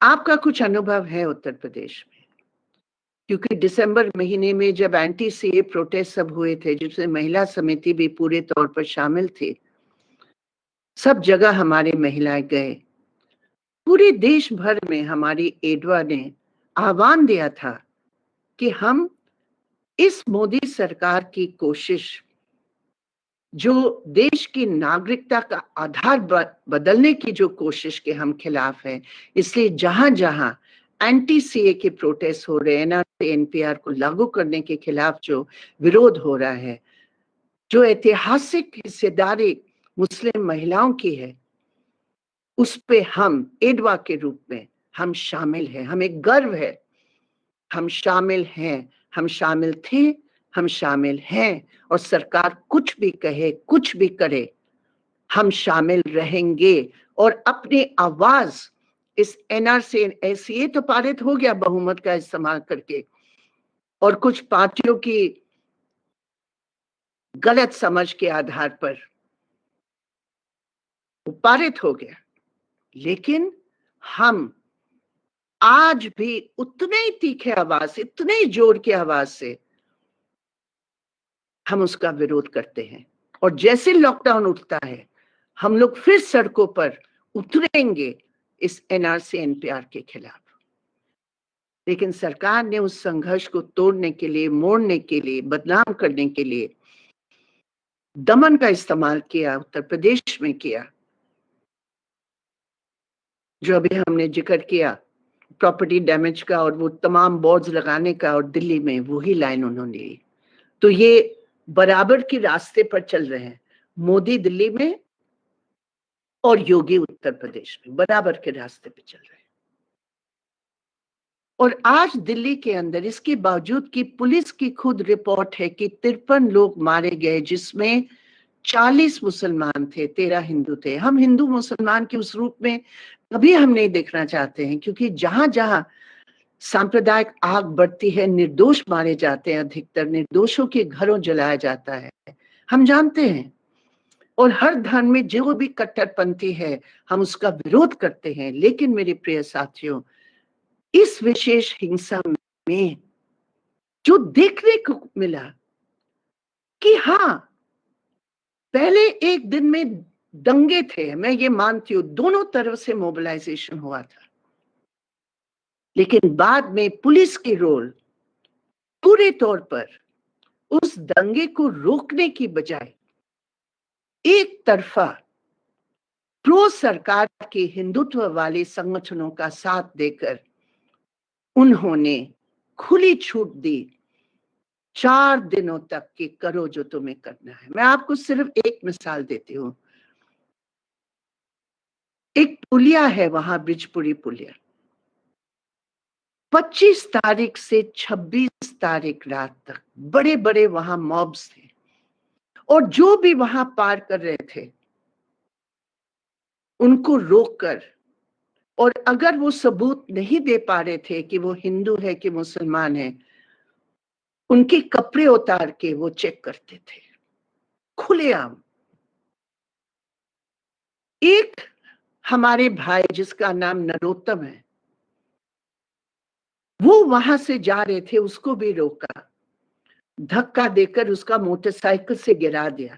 आपका कुछ अनुभव है उत्तर प्रदेश में, क्योंकि दिसंबर महीने में जब एंटी सीए प्रोटेस्ट सब हुए थे, जिसमें महिला समिति भी पूरे तौर पर शामिल थी, सब जगह हमारे महिलाएं गए। पूरे देश भर में हमारी एडवा ने आह्वान दिया था कि हम इस मोदी सरकार की कोशिश, जो देश की नागरिकता का आधार बदलने की जो कोशिश के हम खिलाफ हैं, इसलिए जहां जहां एंटी सीए के प्रोटेस्ट हो रहे हैं, एनआरसी एनपीआर को लागू करने के खिलाफ जो विरोध हो रहा है, जो ऐतिहासिक हिस्सेदारी मुस्लिम महिलाओं की है, उस पे हम एडवा के रूप में हम शामिल हैं। हमें गर्व है, हम शामिल हैं, हम शामिल थे, हम शामिल हैं, और सरकार कुछ भी कहे, कुछ भी करे, हम शामिल रहेंगे और अपनी आवाज इस एनआरसी एसीए तो पारित हो गया बहुमत का इस्तेमाल करके, और कुछ पार्टियों की गलत समझ के आधार पर वो पारित हो गया, लेकिन हम आज भी उतने ही तीखे आवाज, इतने ही जोर की आवाज से हम उसका विरोध करते हैं। और जैसे लॉकडाउन उठता है, हम लोग फिर सड़कों पर उतरेंगे इस एनआरसी एनपीआर के खिलाफ। लेकिन सरकार ने उस संघर्ष को तोड़ने के लिए, मोड़ने के लिए, बदनाम करने के लिए दमन का इस्तेमाल किया, उत्तर प्रदेश में किया, जो अभी हमने जिक्र किया प्रॉपर्टी डैमेज का और वो तमाम बोर्ड्स लगाने का, और दिल्ली में वही लाइन उन्होंने ली। तो ये बराबर के रास्ते पर चल रहे हैं, मोदी दिल्ली में और योगी उत्तर प्रदेश में बराबर के रास्ते पे चल रहे हैं। और आज दिल्ली के अंदर इसके बावजूद कि पुलिस की खुद रिपोर्ट है कि 53 लोग मारे गए, जिसमें 40 मुसलमान थे, 13 हिंदू थे। हम हिंदू मुसलमान के उस रूप में कभी हम नहीं देखना चाहते हैं, क्योंकि जहां जहां सांप्रदायिक आग बढ़ती है, निर्दोष मारे जाते हैं, अधिकतर निर्दोषों के घरों जलाया जाता है, हम जानते हैं। और हर धर्म में जो भी कट्टरपंथी है, हम उसका विरोध करते हैं। लेकिन मेरे प्रिय साथियों, इस विशेष हिंसा में जो देखने को मिला कि हाँ, पहले एक दिन में दंगे थे, मैं ये मानती हूँ, दोनों तरफ से मोबिलाइजेशन हुआ था, लेकिन बाद में पुलिस की रोल पूरे तौर पर उस दंगे को रोकने की बजाय एक तरफा प्रो सरकार के हिंदुत्व वाले संगठनों का साथ देकर उन्होंने खुली छूट दी 4 दिनों तक कि करो जो तुम्हें करना है। मैं आपको सिर्फ एक मिसाल देती हूँ। एक पुलिया है वहां, ब्रिजपुरी पुलिया, 25 तारीख से 26 तारीख रात तक बड़े बड़े वहां मॉब्स थे, और जो भी वहां पार कर रहे थे उनको रोककर, और अगर वो सबूत नहीं दे पा रहे थे कि वो हिंदू है कि मुसलमान है, उनके कपड़े उतार के वो चेक करते थे खुलेआम। एक हमारे भाई जिसका नाम नरोत्तम है, वो वहां से जा रहे थे, उसको भी रोका, धक्का देकर उसका मोटरसाइकिल से गिरा दिया।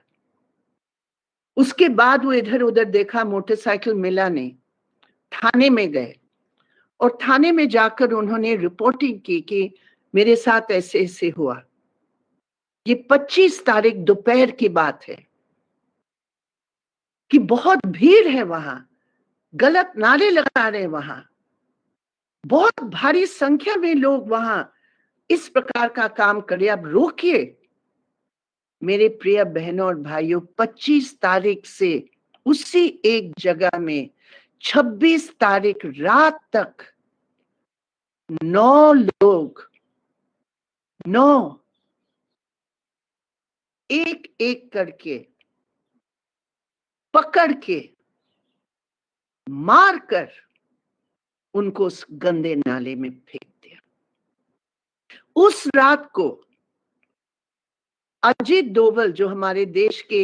उसके बाद वो इधर उधर देखा, मोटरसाइकिल मिला नहीं, थाने में गए, और थाने में जाकर उन्होंने रिपोर्टिंग की कि मेरे साथ ऐसे ऐसे हुआ। ये 25 तारीख दोपहर की बात है कि बहुत भीड़ है वहां, गलत नारे लगा रहे हैं वहां, बहुत भारी संख्या में लोग वहां इस प्रकार का काम करे। अब रोकिए मेरे प्रिय बहनों और भाइयों, 25 तारीख से उसी एक जगह में 26 तारीख रात तक 9 लोग, 9 एक एक करके पकड़ के मार कर उनको उस गंदे नाले में फेंक दिया। उस रात को अजीत डोभाल, जो हमारे देश के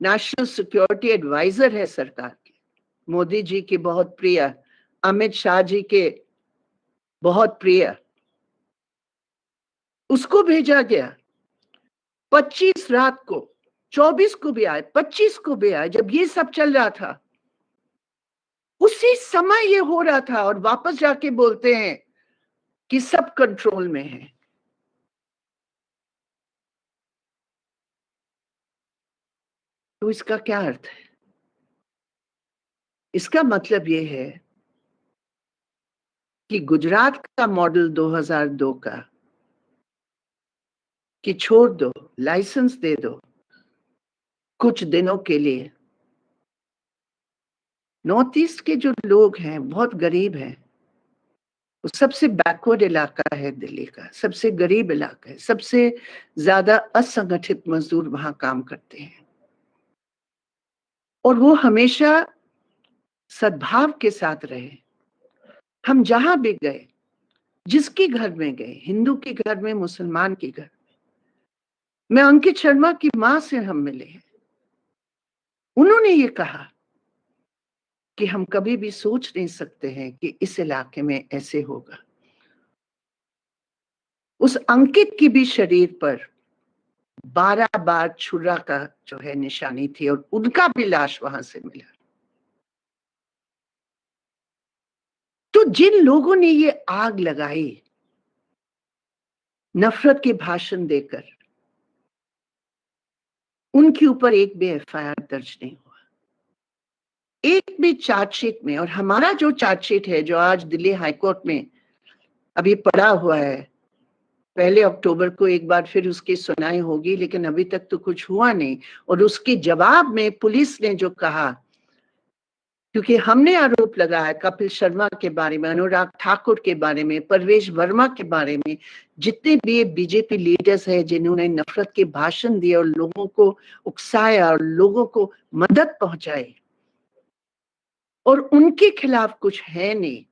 नेशनल सिक्योरिटी एडवाइजर है सरकार के, मोदी जी के बहुत प्रिय, अमित शाह जी के बहुत प्रिय, उसको भेजा गया। 25 रात को, 24 को भी आए, 25 को भी आए, जब ये सब चल रहा था उसी समय ये हो रहा था, और वापस जाके बोलते हैं कि सब कंट्रोल में है। तो इसका क्या अर्थ है? इसका मतलब ये है कि गुजरात का मॉडल 2002 का, कि छोड़ दो, लाइसेंस दे दो कुछ दिनों के लिए। नॉर्थ ईस्ट के जो लोग हैं बहुत गरीब हैं, वो सबसे बैकवर्ड इलाका है दिल्ली का, सबसे गरीब इलाका है, सबसे ज्यादा असंगठित मजदूर वहां काम करते हैं, और वो हमेशा सद्भाव के साथ रहे। हम जहां भी गए, जिसके घर में गए, हिंदू के घर में, मुसलमान के घर में, मैं अंकित शर्मा की मां से हम मिले हैं, उन्होंने ये कहा कि हम कभी भी सोच नहीं सकते हैं कि इस इलाके में ऐसे होगा। उस अंकित की भी शरीर पर 12 बार छुरा का जो है निशानी थी, और उनका भी लाश वहां से मिला। तो जिन लोगों ने ये आग लगाई नफरत के भाषण देकर, उनके ऊपर एक भी एफआईआर दर्ज नहीं हुआ, एक भी चार्जशीट में। और हमारा जो चार्जशीट है, जो आज दिल्ली हाईकोर्ट में अभी पड़ा हुआ है, 1 अक्टूबर को एक बार फिर उसकी सुनवाई होगी, लेकिन अभी तक तो कुछ हुआ नहीं। और उसके जवाब में पुलिस ने जो कहा, क्योंकि हमने आरोप लगाया कपिल शर्मा के बारे में, अनुराग ठाकुर के बारे में, परवेश वर्मा के बारे में, जितने भी बीजेपी लीडर्स हैं जिन्होंने नफरत के भाषण दिए और लोगों को उकसाया और लोगों को मदद पहुंचाई, और उनके खिलाफ कुछ है नहीं।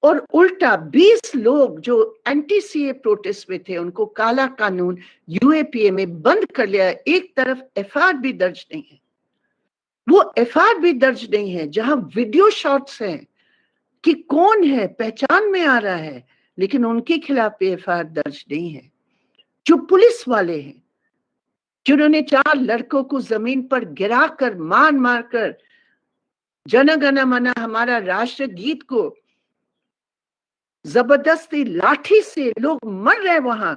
और उल्टा 20 लोग जो एंटी सीए प्रोटेस्ट में थे, उनको काला कानून यूएपीए में बंद कर लिया। एक तरफ एफआईआर भी दर्ज नहीं है, वो एफआईआर भी दर्ज नहीं है जहां वीडियो शॉट्स हैं कि कौन है, पहचान में आ रहा है, लेकिन उनके खिलाफ एफआईआर दर्ज नहीं है। जो पुलिस वाले हैं, जिन्होंने 4 लड़कों को जमीन पर गिराकर मार कर जन गण मन हमारा राष्ट्र गीत को जबरदस्ती लाठी से लोग मर रहे वहां,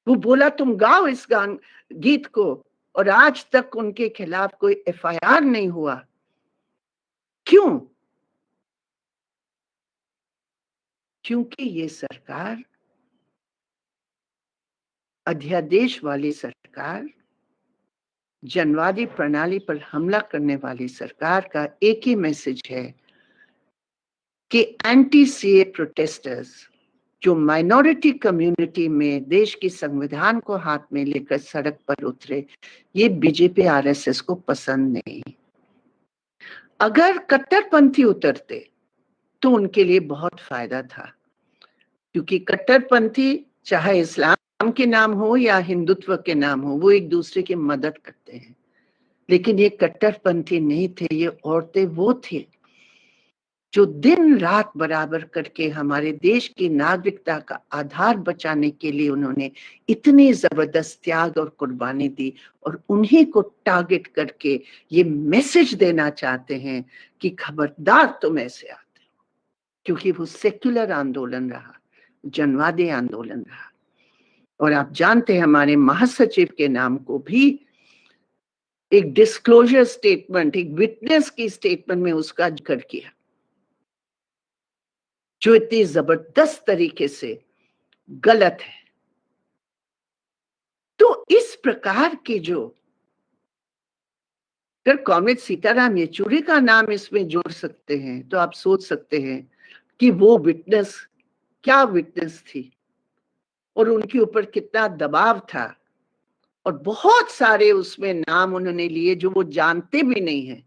वो बोला तुम गाओ इस गान गीत को, और आज तक उनके खिलाफ कोई एफआईआर नहीं हुआ। क्यों? क्योंकि ये सरकार, अध्यादेश वाली सरकार, जनवादी प्रणाली पर हमला करने वाली सरकार का एक ही मैसेज है कि एंटी सीए प्रोटेस्टर्स जो माइनॉरिटी कम्युनिटी में देश की संविधान को हाथ में लेकर सड़क पर उतरे, ये बीजेपी आरएसएस को पसंद नहीं। अगर कट्टरपंथी उतरते तो उनके लिए बहुत फायदा था, क्योंकि कट्टरपंथी चाहे इस्लाम के नाम हो या हिंदुत्व के नाम हो, वो एक दूसरे की मदद करते हैं। लेकिन ये कट्टरपंथी नहीं थे, ये औरतें वो थे जो दिन रात बराबर करके हमारे देश की नागरिकता का आधार बचाने के लिए उन्होंने इतनी जबरदस्त त्याग और कुर्बानी दी, और उन्हीं को टारगेट करके ये मैसेज देना चाहते हैं कि खबरदार तुम ऐसे आते हो, क्योंकि वो सेक्युलर आंदोलन रहा, जनवादी आंदोलन रहा। और आप जानते हैं हमारे महासचिव के नाम को भी एक डिस्क्लोजर स्टेटमेंट, एक विटनेस की स्टेटमेंट में उसका जिक्र किया, जो इतनी जबरदस्त तरीके से गलत है। तो इस प्रकार के जो, अगर कॉमरेड सीताराम येचुरी का नाम इसमें जोड़ सकते हैं तो आप सोच सकते हैं कि वो विटनेस क्या विटनेस थी और उनके ऊपर कितना दबाव था। और बहुत सारे उसमें नाम उन्होंने लिए जो वो जानते भी नहीं है,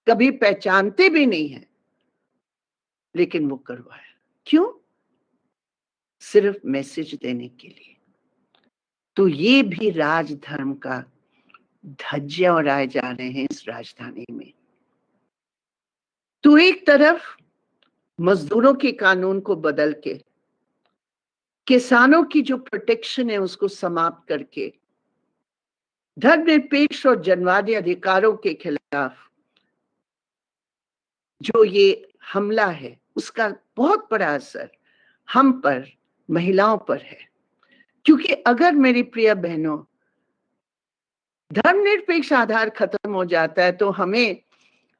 कभी पहचानते भी नहीं है, लेकिन वो करवाया। क्यों? सिर्फ मैसेज देने के लिए। तो ये भी राजधर्म का धज्जियां उड़ाए जा रहे हैं इस राजधानी में। तो एक तरफ मजदूरों के कानून को बदल के किसानों की जो प्रोटेक्शन है उसको समाप्त करके धर्मनिरपेक्ष और जनवादी अधिकारों के खिलाफ जो ये हमला है, उसका बहुत बड़ा असर हम पर, महिलाओं पर है। क्योंकि अगर मेरी प्रिय बहनों धर्मनिरपेक्ष आधार खत्म हो जाता है तो हमें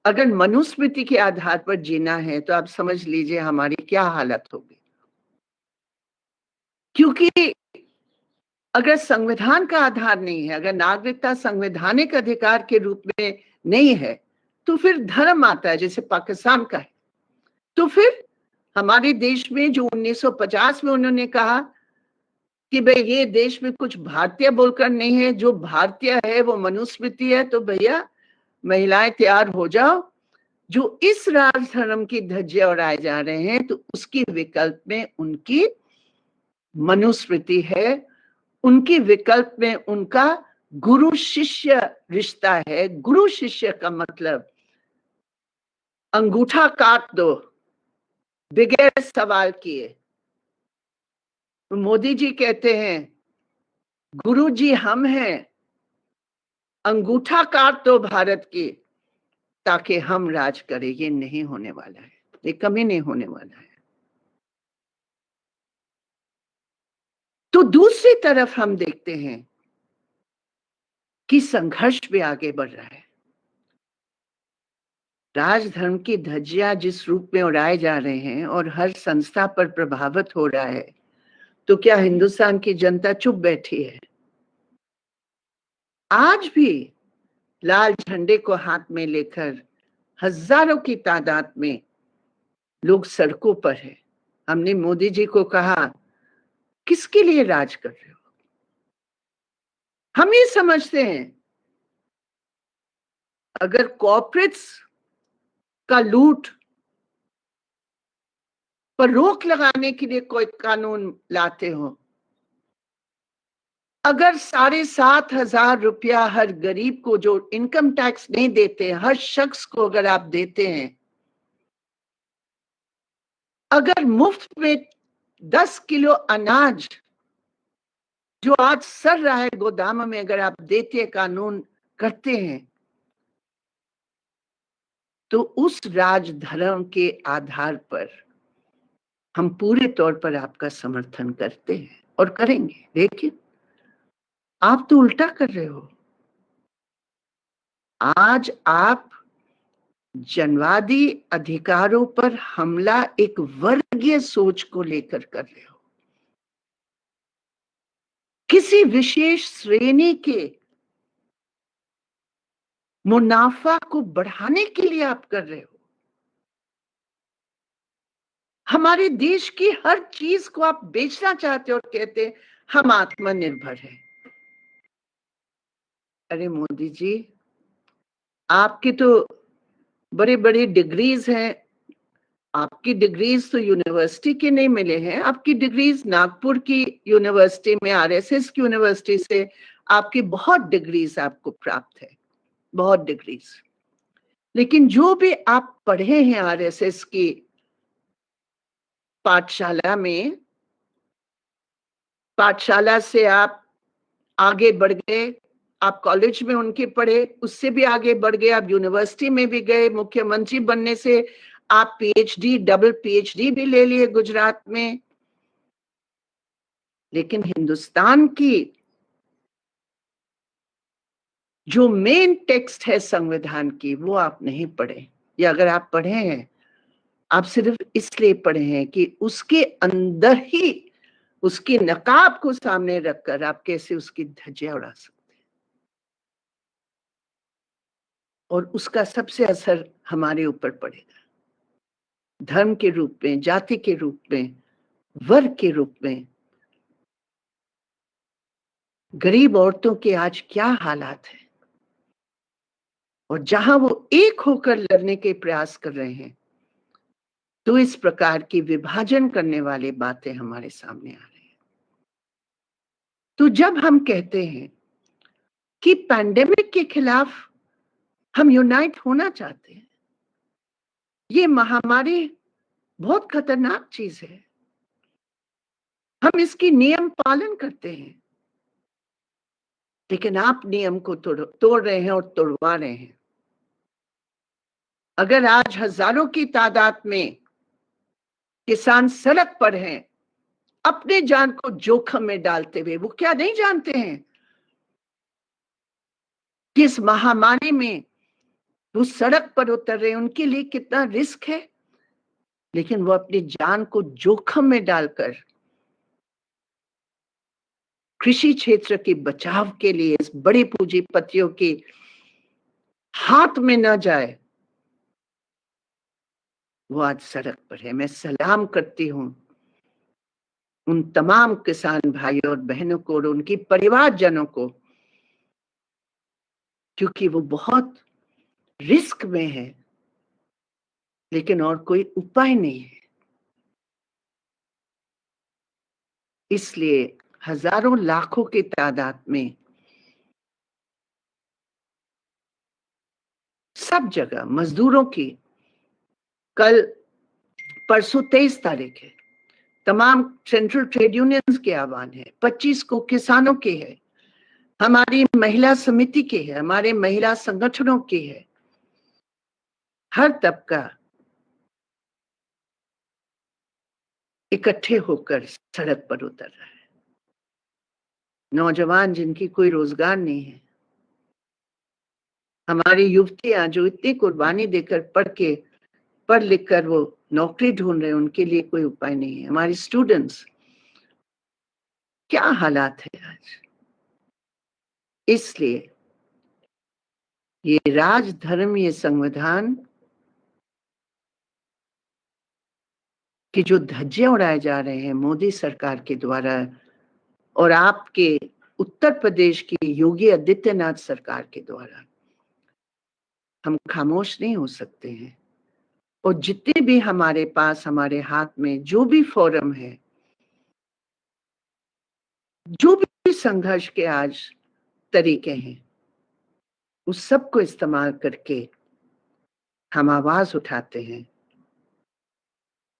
अगर मनुस्मृति के आधार पर जीना है तो आप समझ लीजिए हमारी क्या हालत होगी। क्योंकि अगर संविधान का आधार नहीं है, अगर नागरिकता संवैधानिक अधिकार के रूप में नहीं है, तो फिर धर्म आता है, जैसे पाकिस्तान का है। तो फिर हमारे देश में जो 1950 में उन्होंने कहा कि भाई ये देश में कुछ भारतीय बोलकर नहीं है, जो भारतीय है वो मनुस्मृति है, तो भैया महिलाएं तैयार हो जाओ। जो इस राजधर्म की धज्जियां उड़ाए जा रहे हैं, तो उसकी विकल्प में उनकी मनुस्मृति है, उनकी विकल्प में उनका गुरु शिष्य रिश्ता है। गुरु शिष्य का मतलब अंगूठा काट दो बगैर सवाल किए। मोदी जी कहते हैं गुरु जी हम हैं, अंगूठा काट दो भारत की ताकि हम राज करें। ये नहीं होने वाला है, ये कभी नहीं होने वाला है। तो दूसरी तरफ हम देखते हैं कि संघर्ष भी आगे बढ़ रहा है। राजधर्म की धज्जियां जिस रूप में उड़ाए जा रहे हैं और हर संस्था पर प्रभावित हो रहा है, तो क्या हिंदुस्तान की जनता चुप बैठी है? आज भी लाल झंडे को हाथ में लेकर हजारों की तादाद में लोग सड़कों पर है। हमने मोदी जी को कहा किसके लिए राज कर रहे हो? हम ये समझते हैं अगर कॉर्पोरेट्स का लूट पर रोक लगाने के लिए कोई कानून लाते हो, अगर 7,500 रुपया हर गरीब को जो इनकम टैक्स नहीं देते, हर शख्स को अगर आप देते हैं, अगर मुफ्त में 10 किलो अनाज जो आज सड़ रहा है गोदाम में, अगर आप देते कानून करते हैं तो उस राजधर्म के आधार पर हम पूरे तौर पर आपका समर्थन करते हैं और करेंगे। लेकिन आप तो उल्टा कर रहे हो। आज आप जनवादी अधिकारों पर हमला एक वर्गीय सोच को लेकर कर रहे हो, किसी विशेष श्रेणी के मुनाफा को बढ़ाने के लिए आप कर रहे हो। हमारे देश की हर चीज को आप बेचना चाहते हो और कहते हैं हम आत्मनिर्भर हैं। अरे मोदी जी, आपकी तो बड़ी बड़ी डिग्रीज हैं। आपकी डिग्रीज तो यूनिवर्सिटी के नहीं मिले हैं, आपकी डिग्रीज नागपुर की यूनिवर्सिटी में, आरएसएस की यूनिवर्सिटी से आपकी बहुत डिग्रीज आपको प्राप्त है, बहुत डिग्रीज। लेकिन जो भी आप पढ़े हैं आरएसएस की पाठशाला में, पाठशाला से आप आगे बढ़ गए, आप कॉलेज में उनके पढ़े, उससे भी आगे बढ़ गए, आप यूनिवर्सिटी में भी गए, मुख्यमंत्री बनने से आप पीएचडी, डबल पीएचडी भी ले लिए गुजरात में। लेकिन हिंदुस्तान की जो मेन टेक्स्ट है संविधान की, वो आप नहीं पढ़े, या अगर आप पढ़े हैं, आप सिर्फ इसलिए पढ़े हैं कि उसके अंदर ही उसकी नकाब को सामने रखकर आप कैसे उसकी धज्जियां उड़ा सकते हैं। और उसका सबसे असर हमारे ऊपर पड़ेगा, धर्म के रूप में, जाति के रूप में, वर्ग के रूप में। गरीब औरतों के आज क्या हालात है, और जहां वो एक होकर लड़ने के प्रयास कर रहे हैं, तो इस प्रकार की विभाजन करने वाली बातें हमारे सामने आ रही हैं। तो जब हम कहते हैं कि पैंडेमिक के खिलाफ हम यूनाइट होना चाहते हैं, ये महामारी बहुत खतरनाक चीज है, हम इसकी नियम पालन करते हैं, लेकिन आप नियम को तोड़ रहे हैं और तोड़वा रहे हैं। अगर आज हजारों की तादाद में किसान सड़क पर हैं, अपने जान को जोखिम में डालते हुए, वो क्या नहीं जानते हैं कि इस महामारी में वो सड़क पर उतर रहे हैं, उनके लिए कितना रिस्क है, लेकिन वो अपनी जान को जोखिम में डालकर कृषि क्षेत्र के बचाव के लिए, इस बड़े पूंजीपतियों के हाथ में न जाए, वो आज सड़क पर है। मैं सलाम करती हूं उन तमाम किसान भाइयों और बहनों को और उनकी परिवारजनों को, क्योंकि वो बहुत रिस्क में है, लेकिन और कोई उपाय नहीं है। इसलिए हजारों लाखों की तादाद में सब जगह मजदूरों की, कल परसों 23 तारीख है, तमाम सेंट्रल ट्रेड यूनियंस के आह्वान है, 25 को किसानों के है, हमारी महिला समिति के है, हमारे महिला संगठनों के है। हर तबका इकट्ठे होकर सड़क पर उतर रहा है। नौजवान जिनकी कोई रोजगार नहीं है, हमारी युवतियां जो इतनी कुर्बानी देकर पढ़ लिख कर वो नौकरी ढूंढ रहे हैं, उनके लिए कोई उपाय नहीं है। हमारी स्टूडेंट्स, क्या हालात है आज। इसलिए ये राजधर्म, ये संविधान कि जो धज्जियां उड़ाए जा रहे हैं मोदी सरकार के द्वारा और आपके उत्तर प्रदेश की योगी आदित्यनाथ सरकार के द्वारा, हम खामोश नहीं हो सकते हैं। और जितने भी हमारे पास, हमारे हाथ में जो भी फोरम है, जो भी संघर्ष के आज तरीके हैं, उस सब को इस्तेमाल करके हम आवाज उठाते हैं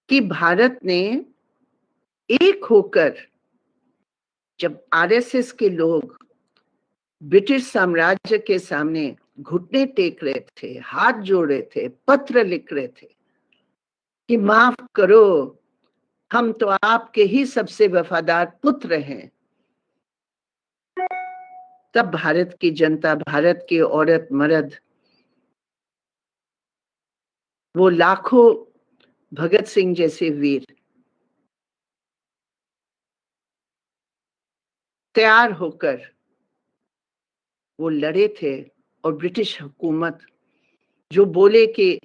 कि भारत ने एक होकर जब आरएसएस के लोग ब्रिटिश साम्राज्य के सामने घुटने टेक रहे थे, हाथ जोड़ रहे थे, पत्र लिख रहे थे कि माफ करो, हम तो आपके ही सबसे वफादार पुत्र हैं, तब भारत की जनता, भारत के औरत मर्द, वो लाखों भगत सिंह जैसे वीर तैयार होकर वो लड़े थे। और ब्रिटिश हुकूमत जो बोले कि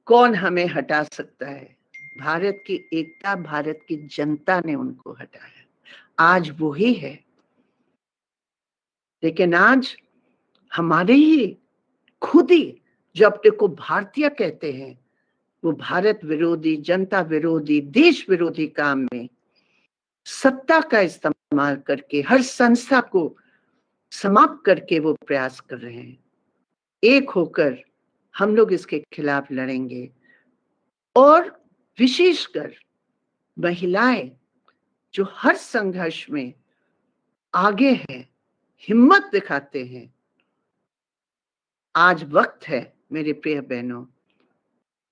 कौन हमें हटा सकता है, भारत की एकता, भारत की जनता ने उनको हटाया। आज वो ही है। लेकिन आज हमारे ही खुद ही जो अपने को भारतीय कहते हैं, वो भारत विरोधी, जनता विरोधी, देश विरोधी काम में सत्ता का इस्तेमाल करके हर संस्था को समाप्त करके वो प्रयास कर रहे हैं। एक होकर हम लोग इसके खिलाफ लड़ेंगे। और विशेषकर महिलाएं जो हर संघर्ष में आगे हैं, हिम्मत दिखाते हैं, आज वक्त है मेरे प्रिय बहनों,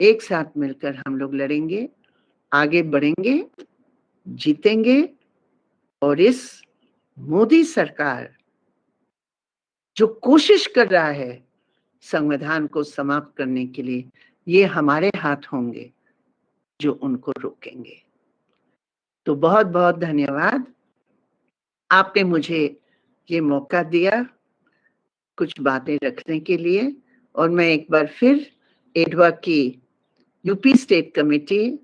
एक साथ मिलकर हम लोग लड़ेंगे, आगे बढ़ेंगे, जीतेंगे। और इस मोदी सरकार जो कोशिश कर रहा है संविधान को समाप्त करने के लिए, ये हमारे हाथ होंगे जो उनको रोकेंगे। तो बहुत बहुत धन्यवाद, आपने मुझे ये मौका दिया कुछ बातें रखने के लिए। और मैं एक बार फिर एडवा की यूपी स्टेट कमेटी,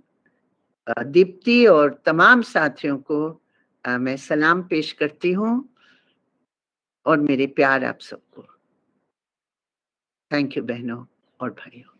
दीप्ति और तमाम साथियों को मैं सलाम पेश करती हूँ और मेरे प्यार आप सबको। थैंक यू बहनों और भाइयों।